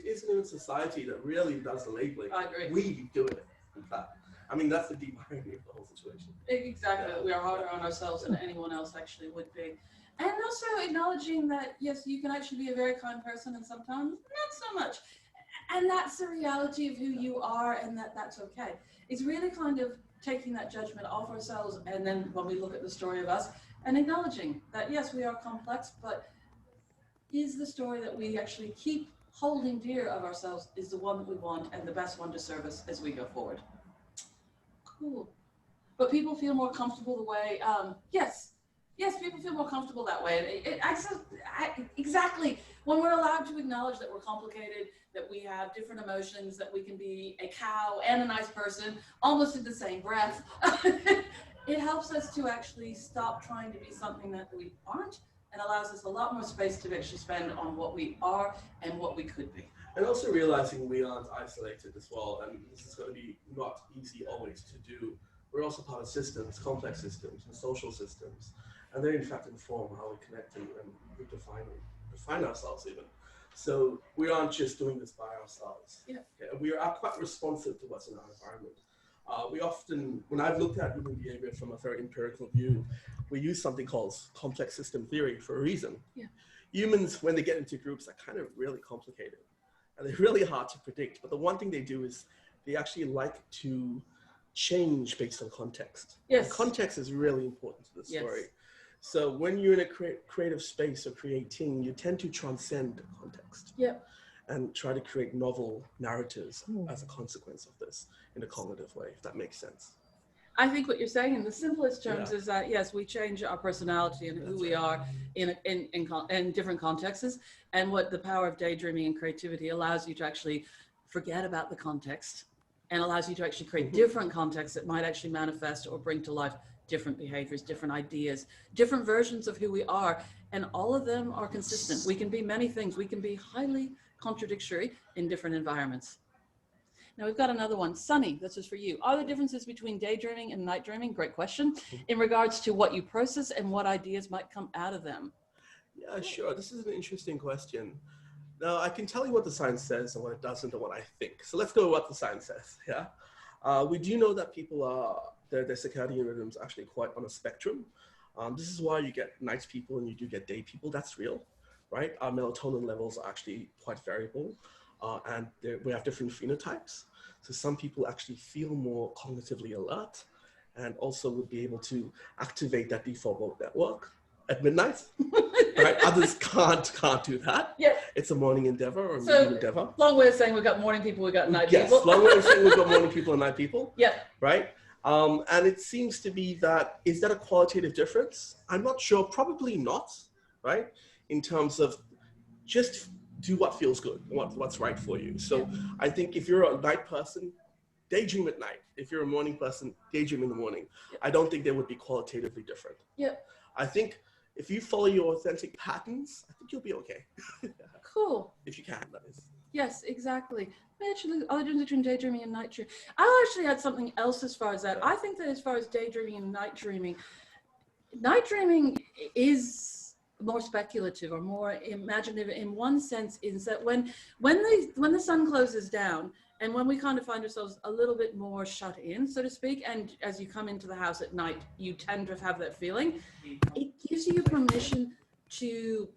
Speaker 2: isn't even society that really does the labeling.
Speaker 1: I agree.
Speaker 2: We do it, in fact. I mean, that's the deep irony of the whole situation.
Speaker 1: Exactly.
Speaker 2: Yeah.
Speaker 1: We are harder on ourselves than anyone else actually would be. And also acknowledging that, yes, you can actually be a very kind person and sometimes not so much. And that's the reality of who you are and that's okay. It's really kind of taking that judgment off ourselves and then when we look at the story of us and acknowledging that, yes, we are complex, but is the story that we actually keep holding dear of ourselves is the one that we want and the best one to serve us as we go forward. Cool. But people feel more comfortable the way, yes, Yes, people feel more comfortable that way. Exactly. When we're allowed to acknowledge that we're complicated, that we have different emotions, that we can be a cow and a nice person almost in the same breath, it helps us to actually stop trying to be something that we aren't, and allows us a lot more space to actually spend on what we are and what we could be.
Speaker 2: And also realizing we aren't isolated as well, and this is going to be not easy always to do. We're also part of systems, complex systems, and social systems, and they in fact inform how we connect and we define ourselves even. So we aren't just doing this by ourselves.
Speaker 1: Yeah.
Speaker 2: Okay? We are quite responsive to what's in our environment. We often, when I've looked at human behavior from a very empirical view, we use something called complex system theory for a reason.
Speaker 1: Yeah.
Speaker 2: Humans, when they get into groups, are kind of really complicated. And they're really hard to predict. But the one thing they do is they actually like to change based on context.
Speaker 1: Yes.
Speaker 2: And context is really important to the story.
Speaker 1: Yes.
Speaker 2: So when you're in a creative space or creating, you tend to transcend context.
Speaker 1: Yep.
Speaker 2: And try to create novel narratives as a consequence of this in a cognitive way, if that makes sense.
Speaker 1: I think what you're saying in the simplest terms is that, yes, we change our personality and who we are in different contexts. And what the power of daydreaming and creativity allows you to actually forget about the context and allows you to actually create different contexts that might actually manifest or bring to life different behaviors, different ideas, different versions of who we are. And all of them are consistent. We can be many things. We can be highly contradictory in different environments. Now we've got another one. Sunny, this is for you. Are there differences between daydreaming and night dreaming? Great question. In regards to what you process and what ideas might come out of them.
Speaker 2: Yeah, sure. This is an interesting question. Now, I can tell you what the science says and what it doesn't and what I think. So let's go with what the science says, yeah? We do know that people are, their circadian rhythms are actually quite on a spectrum. This is why you get night people and you do get day people. That's real, right? Our melatonin levels are actually quite variable. And we have different phenotypes. So some people actually feel more cognitively alert and also would be able to activate that default mode network at midnight, right? Others can't do that.
Speaker 1: Yeah.
Speaker 2: It's a morning endeavor or a
Speaker 1: So,
Speaker 2: evening endeavor.
Speaker 1: Long way of saying we've got morning people, we've got night
Speaker 2: Yes,
Speaker 1: people.
Speaker 2: long way of saying we've got morning people and night people.
Speaker 1: Yeah.
Speaker 2: Right? And it seems to be that, is that a qualitative difference? I'm not sure, probably not, right? In terms of just do what feels good, what's right for you. So I think if you're a night person, daydream at night. If you're a morning person, daydream in the morning. I don't think they would be qualitatively different.
Speaker 1: Yeah.
Speaker 2: I think if you follow your authentic patterns, I think you'll be okay.
Speaker 1: Cool.
Speaker 2: If you can, that is.
Speaker 1: Yes, exactly. Actually, other difference between daydreaming and night dreaming. I actually had something else as far as that. I think that as far as daydreaming and night dreaming is more speculative or more imaginative in one sense, is that when the sun closes down and when we kind of find ourselves a little bit more shut in, so to speak, and as you come into the house at night, you tend to have that feeling, it gives you permission to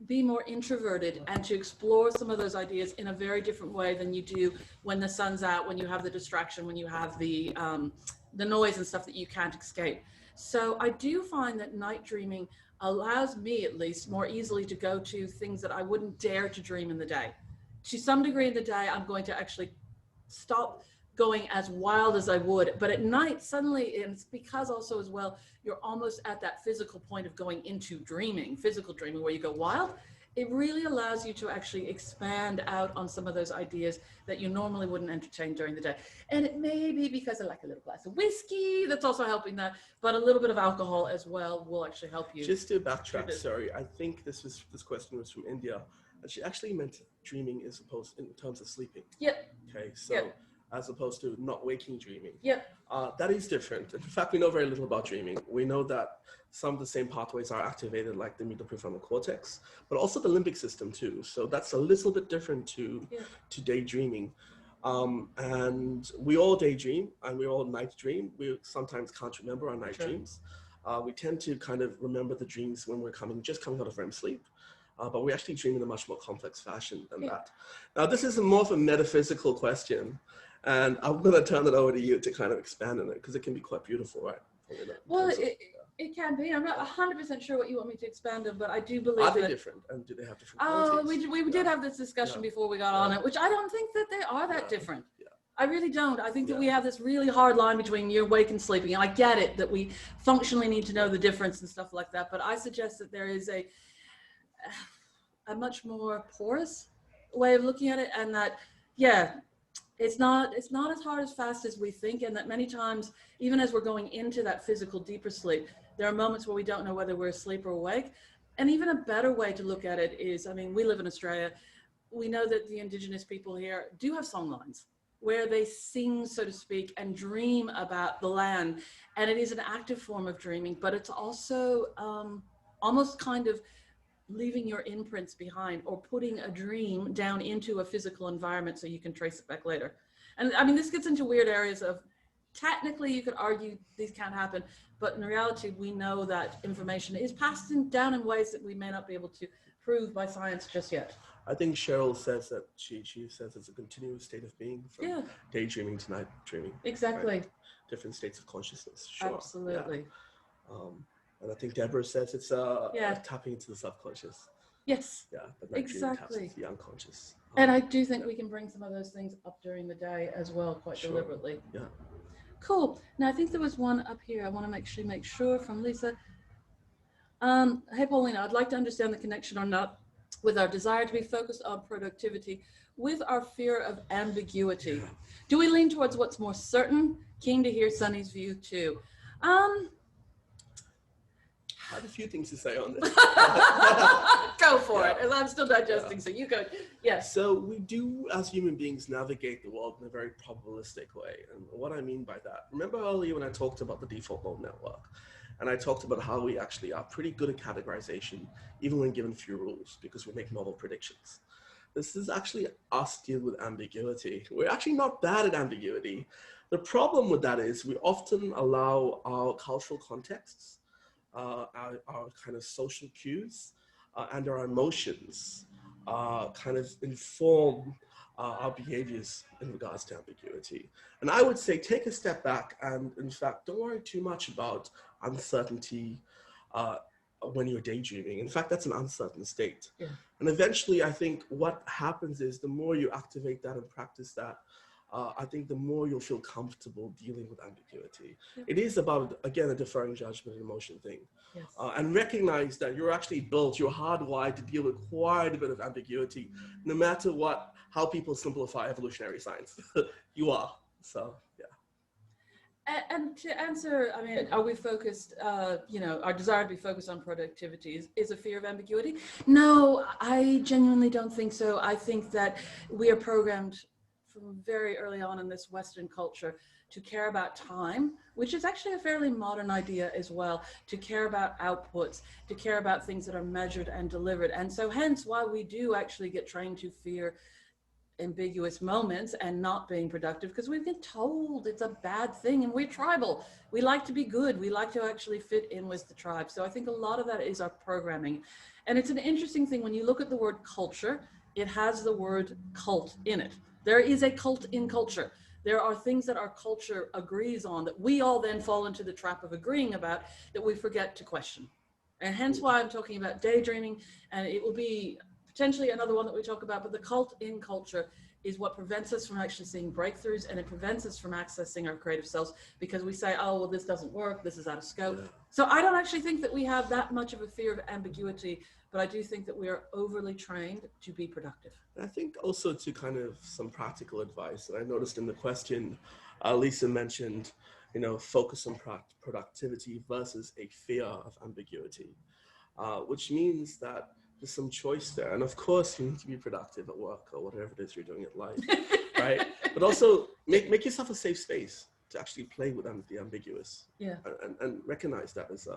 Speaker 1: be more introverted and to explore some of those ideas in a very different way than you do when the sun's out, when you have the distraction, when you have the noise and stuff that you can't escape. So I do find that night dreaming allows me, at least, more easily to go to things that I wouldn't dare to dream in the day. To some degree in the day, I'm going to actually stop going as wild as I would. But at night, suddenly, and it's because also as well, you're almost at that physical point of going into dreaming, physical dreaming, where you go wild. It really allows you to actually expand out on some of those ideas that you normally wouldn't entertain during the day. And it may be because I like a little glass of whiskey, that's also helping that, but a little bit of alcohol as well will actually help you.
Speaker 2: Just to backtrack, sorry, I think this question was from India, and she actually meant dreaming as opposed in terms of sleeping.
Speaker 1: Yep.
Speaker 2: Okay, so
Speaker 1: Yep.
Speaker 2: as opposed to not waking dreaming.
Speaker 1: Yep.
Speaker 2: That is different. In fact, we know very little about dreaming. We know that some of the same pathways are activated, like the medial prefrontal cortex, but also the limbic system too. So that's a little bit different to daydreaming. And we all daydream and we all night dream. We sometimes can't remember our night dreams. We tend to kind of remember the dreams when we're just coming out of REM sleep. But we actually dream in a much more complex fashion than that. Now, this is more of a metaphysical question, and I'm going to turn it over to you to kind of expand on it, because it can be quite beautiful, right?
Speaker 1: Well, it can be. I'm not 100% sure what you want me to expand on, but I do believe
Speaker 2: Are they different, and do they have different qualities?
Speaker 1: We did have this discussion before we got on it, which I don't think that they are that different. I really don't. I think that we have this really hard line between you're awake and sleeping. And I get it that we functionally need to know the difference and stuff like that. But I suggest that there is a much more porous way of looking at it, and that, it's not as hard as fast as we think, and that many times, even as we're going into that physical deeper sleep, there are moments where we don't know whether we're asleep or awake. And even a better way to look at it is, I mean, we live in Australia. We know that the Indigenous people here do have songlines where they sing, so to speak, and dream about the land. And it is an active form of dreaming, but it's also almost kind of leaving your imprints behind, or putting a dream down into a physical environment so you can trace it back later. And I mean, this gets into weird areas of, technically you could argue these can't happen, but in reality, we know that information is passed down in ways that we may not be able to prove by science just yet.
Speaker 2: I think Cheryl says that she says it's a continuous state of being, from daydreaming to night dreaming.
Speaker 1: Exactly.
Speaker 2: Right? Different states of consciousness. Sure.
Speaker 1: Absolutely.
Speaker 2: Yeah. And I think Deborah says it's tapping into the subconscious.
Speaker 1: Yes.
Speaker 2: Yeah. But night dreaming taps
Speaker 1: Exactly.
Speaker 2: into the unconscious.
Speaker 1: And I do think we can bring some of those things up during the day as well, quite deliberately.
Speaker 2: Yeah.
Speaker 1: Cool. Now I think there was one up here. I want to make sure from Lisa. Hey Paulina, I'd like to understand the connection or not with our desire to be focused on productivity with our fear of ambiguity. Do we lean towards what's more certain? Keen to hear Sunny's view too.
Speaker 2: I have a few things to say on this.
Speaker 1: Go for it. And I'm still digesting, so you go. Yes.
Speaker 2: So we do, as human beings, navigate the world in a very probabilistic way. And what I mean by that, remember earlier when I talked about the default mode network, and I talked about how we actually are pretty good at categorization, even when given few rules, because we make novel predictions. This is actually us dealing with ambiguity. We're actually not bad at ambiguity. The problem with that is we often allow our cultural contexts, our kind of social cues, and our emotions kind of inform our behaviors in regards to ambiguity. And I would say take a step back and, in fact, don't worry too much about uncertainty when you're daydreaming. In fact, that's an uncertain state. Yeah. And eventually, I think what happens is the more you activate that and practice that, I think the more you'll feel comfortable dealing with ambiguity. Yeah. It is about, again, a deferring judgment and emotion thing. Yes. And recognize that you're actually built, you're hardwired to deal with quite a bit of ambiguity, no matter how people simplify evolutionary science. You are, so yeah.
Speaker 1: And to answer, I mean, are we focused, our desire to be focused on productivity is a fear of ambiguity? No, I genuinely don't think so. I think that we are programmed from very early on in this Western culture to care about time, which is actually a fairly modern idea as well, to care about outputs, to care about things that are measured and delivered. And so hence why we do actually get trained to fear ambiguous moments and not being productive, because we've been told it's a bad thing, and we're tribal. We like to be good. We like to actually fit in with the tribe. So I think a lot of that is our programming. And it's an interesting thing when you look at the word culture, it has the word cult in it. There is a cult in culture. There are things that our culture agrees on that we all then fall into the trap of agreeing about that we forget to question. And hence why I'm talking about daydreaming, and it will be potentially another one that we talk about, but the cult in culture is what prevents us from actually seeing breakthroughs, and it prevents us from accessing our creative selves because we say, oh, well, this doesn't work, this is out of scope. Yeah. So I don't actually think that we have that much of a fear of ambiguity, but I do think that we are overly trained to be productive.
Speaker 2: I think also to kind of some practical advice, and I noticed in the question, Lisa mentioned, focus on productivity versus a fear of ambiguity, which means that there's some choice there. And of course, you need to be productive at work or whatever it is you're doing at life, right? But also make yourself a safe space to actually play with the ambiguous, and recognize that as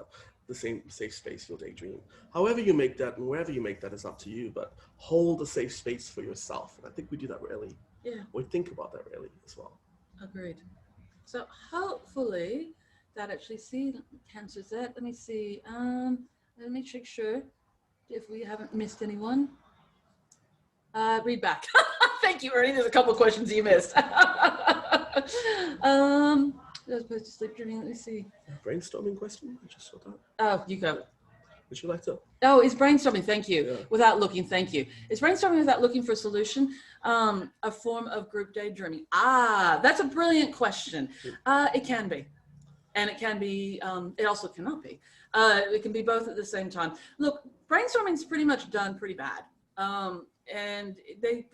Speaker 2: the same safe space you'll daydream. However you make that and wherever you make that is up to you, but hold a safe space for yourself. And I think we do that rarely. Yeah. We think about that rarely as well.
Speaker 1: Agreed. So hopefully that actually answers that. Let me see. Let me check sure if we haven't missed anyone. Read back. Thank you, Ernie. There's a couple of questions you missed. I was supposed to sleep during, let me see.
Speaker 2: Brainstorming question? I just saw that.
Speaker 1: Oh, you go.
Speaker 2: Would you like to?
Speaker 1: Oh, it's brainstorming. Thank you.
Speaker 2: Yeah.
Speaker 1: Without looking, thank you. Is brainstorming without looking for a solution a form of group daydreaming? Ah, that's a brilliant question. It can be. And it can be, it also cannot be. It can be both at the same time. Look, brainstorming is pretty much done pretty bad. And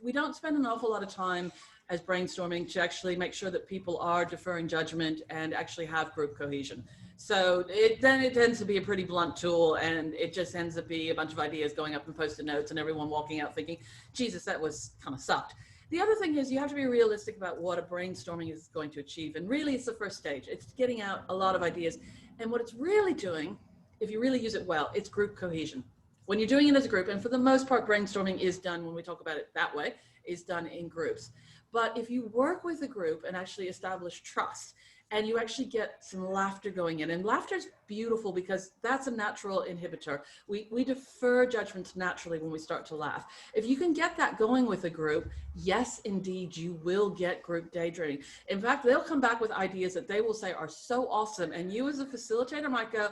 Speaker 1: we don't spend an awful lot of time as brainstorming to actually make sure that people are deferring judgment and actually have group cohesion. So then it tends to be a pretty blunt tool, and it just ends up being a bunch of ideas going up in Post-it notes and everyone walking out thinking, Jesus, that was kind of sucked. The other thing is you have to be realistic about what a brainstorming is going to achieve. And really it's the first stage. It's getting out a lot of ideas. And what it's really doing, if you really use it well, it's group cohesion. When you're doing it as a group, and for the most part, brainstorming is done, when we talk about it that way, is done in groups. But if you work with a group and actually establish trust, and you actually get some laughter going in, and laughter is beautiful because that's a natural inhibitor. We defer judgments naturally when we start to laugh. If you can get that going with a group, yes, indeed, you will get group daydreaming. In fact, they'll come back with ideas that they will say are so awesome, and you as a facilitator might go,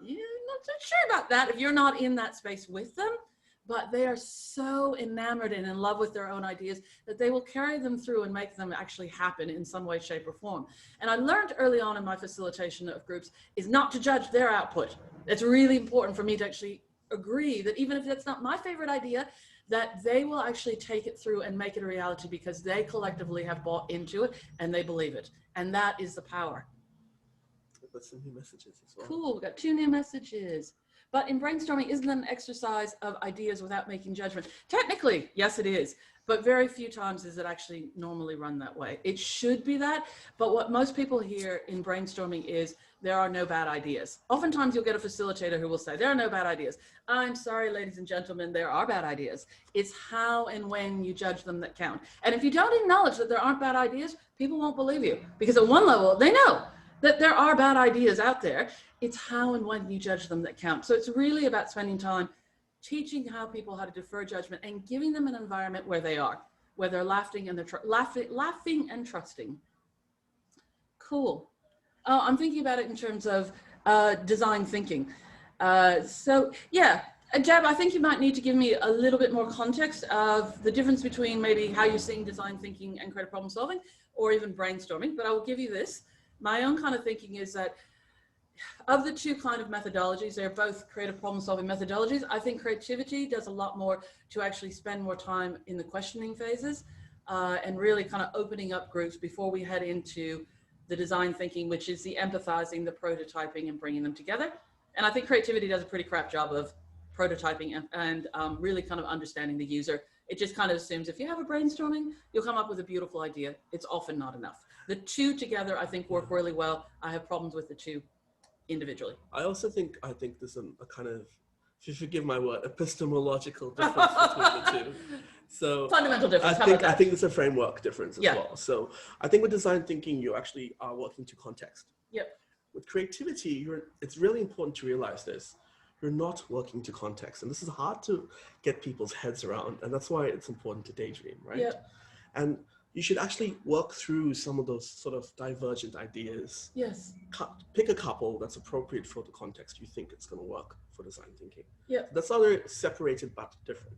Speaker 1: yeah, I'm not so sure about that if you're not in that space with them. But they are so enamored and in love with their own ideas that they will carry them through and make them actually happen in some way, shape, or form. And I learned early on in my facilitation of groups is not to judge their output. It's really important for me to actually agree that even if that's not my favorite idea, that they will actually take it through and make it a reality because they collectively have bought into it and they believe it. And that is the power.
Speaker 2: We've got some new messages as well.
Speaker 1: Cool, we've got 2 new messages. But in brainstorming, isn't it an exercise of ideas without making judgment? Technically, yes, it is. But very few times is it actually normally run that way. It should be that. But what most people hear in brainstorming is there are no bad ideas. Oftentimes you'll get a facilitator who will say, there are no bad ideas. I'm sorry, ladies and gentlemen, there are bad ideas. It's how and when you judge them that count. And if you don't acknowledge that there aren't bad ideas, people won't believe you. Because at one level, they know that there are bad ideas out there. It's how and when you judge them that count. So it's really about spending time teaching people how to defer judgment and giving them an environment where they are, where they're laughing and laughing and trusting. Cool. Oh, I'm thinking about it in terms of design thinking. So yeah, Jeb, I think you might need to give me a little bit more context of the difference between maybe how you're seeing design thinking and creative problem solving, or even brainstorming, but I will give you this. My own kind of thinking is that of the 2 kind of methodologies, they're both creative problem solving methodologies. I think creativity does a lot more to actually spend more time in the questioning phases and really kind of opening up groups before we head into the design thinking, which is the empathizing, the prototyping, and bringing them together. And I think creativity does a pretty crap job of prototyping and really kind of understanding the user. It just kind of assumes if you have a brainstorming, you'll come up with a beautiful idea. It's often not enough. The 2 together, I think, work really well. I have problems with the 2 individually.
Speaker 2: I also think there's a kind of, if you forgive my word, epistemological difference between the 2. So
Speaker 1: fundamental difference.
Speaker 2: I think there's a framework difference as well. So I think with design thinking, you actually are working to context.
Speaker 1: Yep.
Speaker 2: With creativity, it's really important to realize this. You're not working to context, and this is hard to get people's heads around, and that's why it's important to daydream, right?
Speaker 1: Yep.
Speaker 2: And you should actually work through some of those sort of divergent ideas.
Speaker 1: Yes.
Speaker 2: Pick a couple that's appropriate for the context you think it's going to work for design thinking.
Speaker 1: Yeah.
Speaker 2: That's how they're separated but different.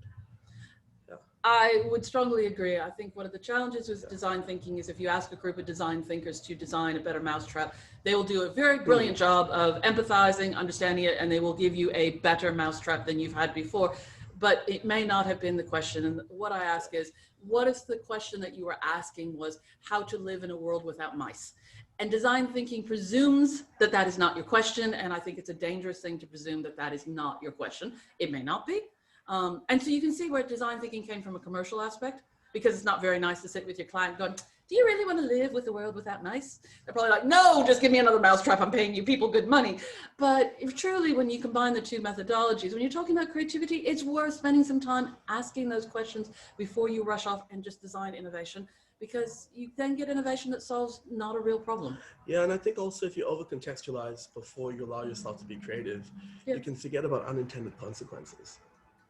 Speaker 2: Yeah.
Speaker 1: I would strongly agree. I think one of the challenges with design thinking is if you ask a group of design thinkers to design a better mousetrap, they will do a very brilliant job of empathizing, understanding it, and they will give you a better mousetrap than you've had before. But it may not have been the question. And what I ask is, what if the question that you were asking was how to live in a world without mice? And design thinking presumes that that is not your question. And I think it's a dangerous thing to presume that that is not your question. It may not be. And so you can see where design thinking came from a commercial aspect, because it's not very nice to sit with your client going, do you really want to live with a world without mice? They're probably like, no, just give me another mousetrap. I'm paying you people good money. But if truly, when you combine the 2 methodologies, when you're talking about creativity, it's worth spending some time asking those questions before you rush off and just design innovation, because you then get innovation that solves not a real problem.
Speaker 2: Yeah, and I think also if you over-contextualize before you allow yourself to be creative, you can forget about unintended consequences,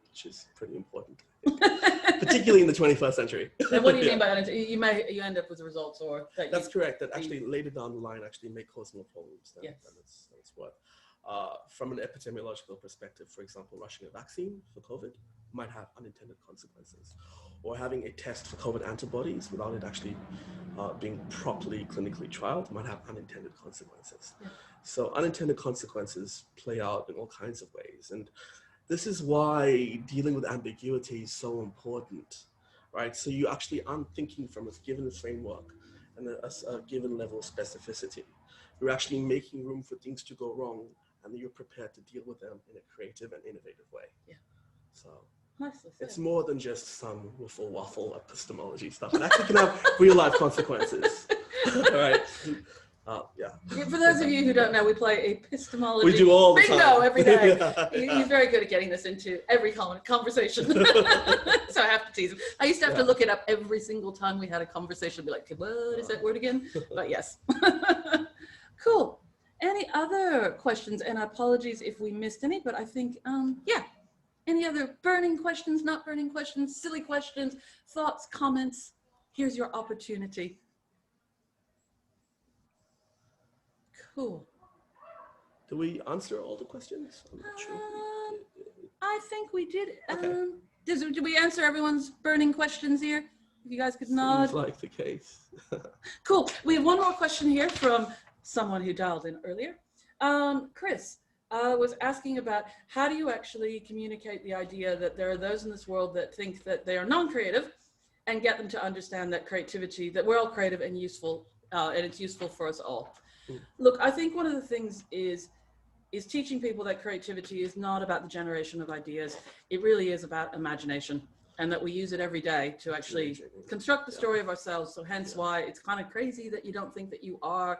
Speaker 2: which is pretty important, particularly in the 21st century.
Speaker 1: And what do you mean by that? You end up with the results, or
Speaker 2: that's correct. That actually later down the line actually may cause more problems. That's what. from an epidemiological perspective, for example, rushing a vaccine for COVID might have unintended consequences, or having a test for COVID antibodies without it actually being properly clinically trialed might have unintended consequences.
Speaker 1: Yeah.
Speaker 2: So unintended consequences play out in all kinds of ways. And this is why dealing with ambiguity is so important, right? So you actually aren't thinking from a given framework and a given level of specificity. You're actually making room for things to go wrong, and you're prepared to deal with them in a creative and innovative way.
Speaker 1: Yeah.
Speaker 2: So
Speaker 1: Nicely said.
Speaker 2: it's more than just some wiffle waffle epistemology stuff. It actually can have real life consequences. All right. Yeah.
Speaker 1: For those of you who don't know, we play epistemology.
Speaker 2: We do all the
Speaker 1: bingo
Speaker 2: time.
Speaker 1: every day.
Speaker 2: Yeah.
Speaker 1: He's very good at getting this into every conversation. So I have to tease him. I used to have to look it up every single time we had a conversation, be like, what is that word again? But yes. Cool. Any other questions? And apologies if we missed any, but I think, yeah. Any other burning questions, not burning questions, silly questions, thoughts, comments? Here's your opportunity. Cool.
Speaker 2: Do we answer all the questions? I'm not sure.
Speaker 1: I think we did.
Speaker 2: Okay.
Speaker 1: Did we answer everyone's burning questions here? If you guys could nod.
Speaker 2: Seems like the case.
Speaker 1: Cool. We have one more question here from someone who dialed in earlier. Chris was asking about how do you actually communicate the idea that there are those in this world that think that they are non-creative and get them to understand that creativity, that we're all creative and useful, and it's useful for us all. Look, I think one of the things is teaching people that creativity is not about the generation of ideas. It really is about imagination, and that we use it every day to actually construct the story of ourselves. So hence why it's kind of crazy that you don't think that you are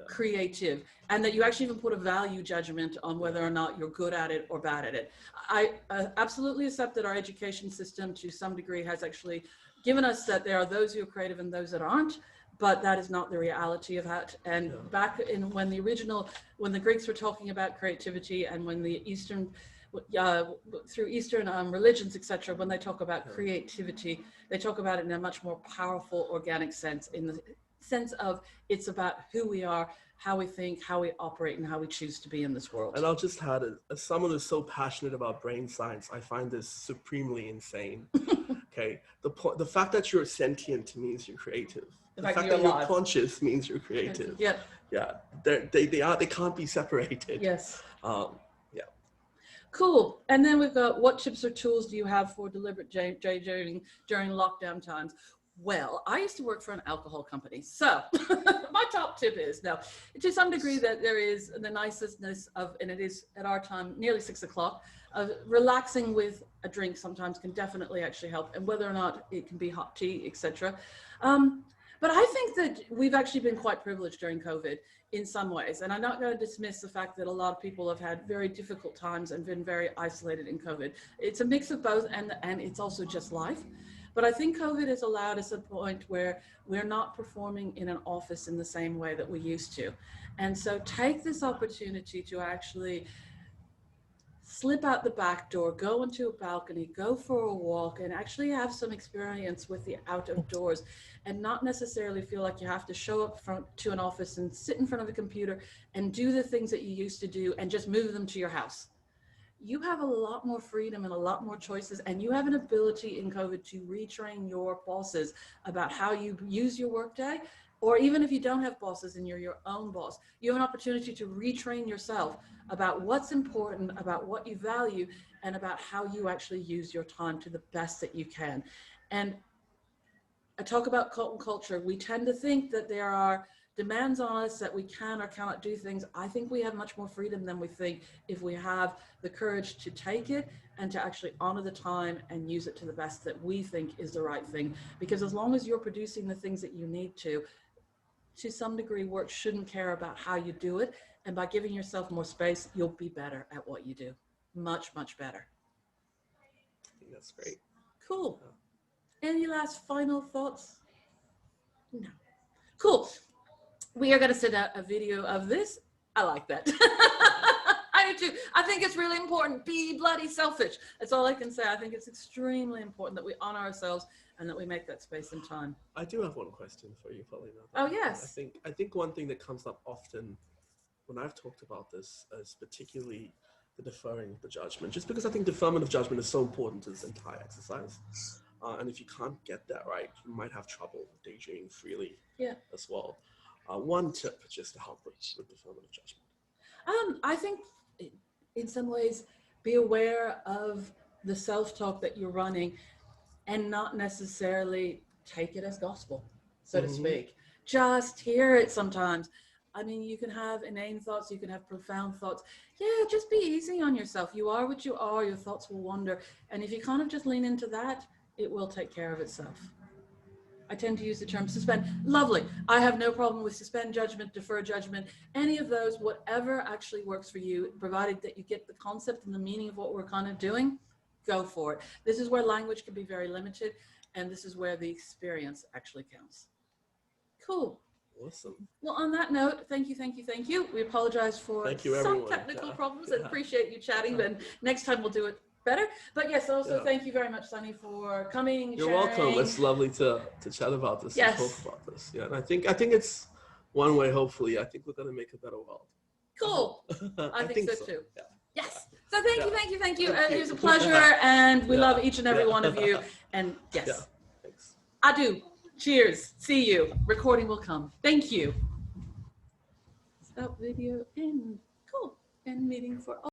Speaker 1: creative, and that you actually even put a value judgment on whether or not you're good at it or bad at it. I absolutely accept that our education system to some degree has actually given us that there are those who are creative and those that aren't. But that is not the reality of that. And back in when the Greeks were talking about creativity, and when the through Eastern religions, etc., when they talk about creativity, they talk about it in a much more powerful, organic sense, in the sense of it's about who we are, how we think, how we operate, and how we choose to be in this world.
Speaker 2: And I'll just add, as someone who's so passionate about brain science, I find this supremely insane. Okay, the fact that you're sentient means you're creative. The fact that you're conscious means you're creative.
Speaker 1: Yeah.
Speaker 2: Yeah. They can't be separated.
Speaker 1: Yes.
Speaker 2: Yeah.
Speaker 1: Cool. And then we've got, what tips or tools do you have for deliberate during lockdown times? Well, I used to work for an alcohol company. So my top tip is, now, to some degree, that there is the nicest of, and it is at our time, nearly 6 o'clock, relaxing with a drink sometimes can definitely actually help, and whether or not it can be hot tea, etc. But I think that we've actually been quite privileged during COVID in some ways. And I'm not going to dismiss the fact that a lot of people have had very difficult times and been very isolated in COVID. It's a mix of both, and it's also just life. But I think COVID has allowed us a point where we're not performing in an office in the same way that we used to. And so take this opportunity to actually slip out the back door, go into a balcony, go for a walk, and actually have some experience with the out of doors, and not necessarily feel like you have to show up to an office and sit in front of a computer and do the things that you used to do and just move them to your house. You have a lot more freedom and a lot more choices, and you have an ability in COVID to retrain your bosses about how you use your workday. Or even if you don't have bosses and you're your own boss, you have an opportunity to retrain yourself about what's important, about what you value, and about how you actually use your time to the best that you can. And I talk about cult and culture. We tend to think that there are demands on us that we can or cannot do things. I think we have much more freedom than we think if we have the courage to take it and to actually honor the time and use it to the best that we think is the right thing. Because as long as you're producing the things that you need to some degree, work shouldn't care about how you do it. And by giving yourself more space, you'll be better at what you do. Much, much better.
Speaker 2: I think that's great.
Speaker 1: Cool. Any last final thoughts? No. Cool. We are going to send out a video of this. I like that. I do too. I think it's really important. Be bloody selfish. That's all I can say. I think it's extremely important that we honor ourselves and that we make that space and time.
Speaker 2: I do have one question for you, Paulina.
Speaker 1: Oh, yes.
Speaker 2: I think one thing that comes up often when I've talked about this, is particularly the deferring of the judgment, just because I think deferment of judgment is so important to this entire exercise. And if you can't get that right, you might have trouble daydreaming freely as well. One tip just to help with deferment of judgment.
Speaker 1: I think in some ways, be aware of the self-talk that you're running and not necessarily take it as gospel, so to speak. Just hear it sometimes. I mean, you can have inane thoughts, you can have profound thoughts. Yeah, just be easy on yourself. You are what you are, your thoughts will wander. And if you kind of just lean into that, it will take care of itself. I tend to use the term suspend. Lovely. I have no problem with suspend judgment, defer judgment, any of those, whatever actually works for you, provided that you get the concept and the meaning of what we're kind of doing, go for it. This is where language can be very limited, and this is where the experience actually counts. Cool.
Speaker 2: Awesome.
Speaker 1: Well, on that note, thank you, thank you, thank you. We apologize for some technical problems and appreciate you chatting, but next time we'll do it better. But yes, also thank you very much, Sunny, for coming.
Speaker 2: You're welcome. It's lovely to chat about this and talk about this. Yeah, and I think it's one way. Hopefully, I think we're going to make a better world.
Speaker 1: Cool. I think so too.
Speaker 2: Yeah.
Speaker 1: Yes. So thank you, thank you, thank you. It was a pleasure, and we love each and every one of you. And yes,
Speaker 2: thanks.
Speaker 1: Adieu. Cheers. See you. Recording will come. Thank you. Stop video in. Cool. End meeting for all.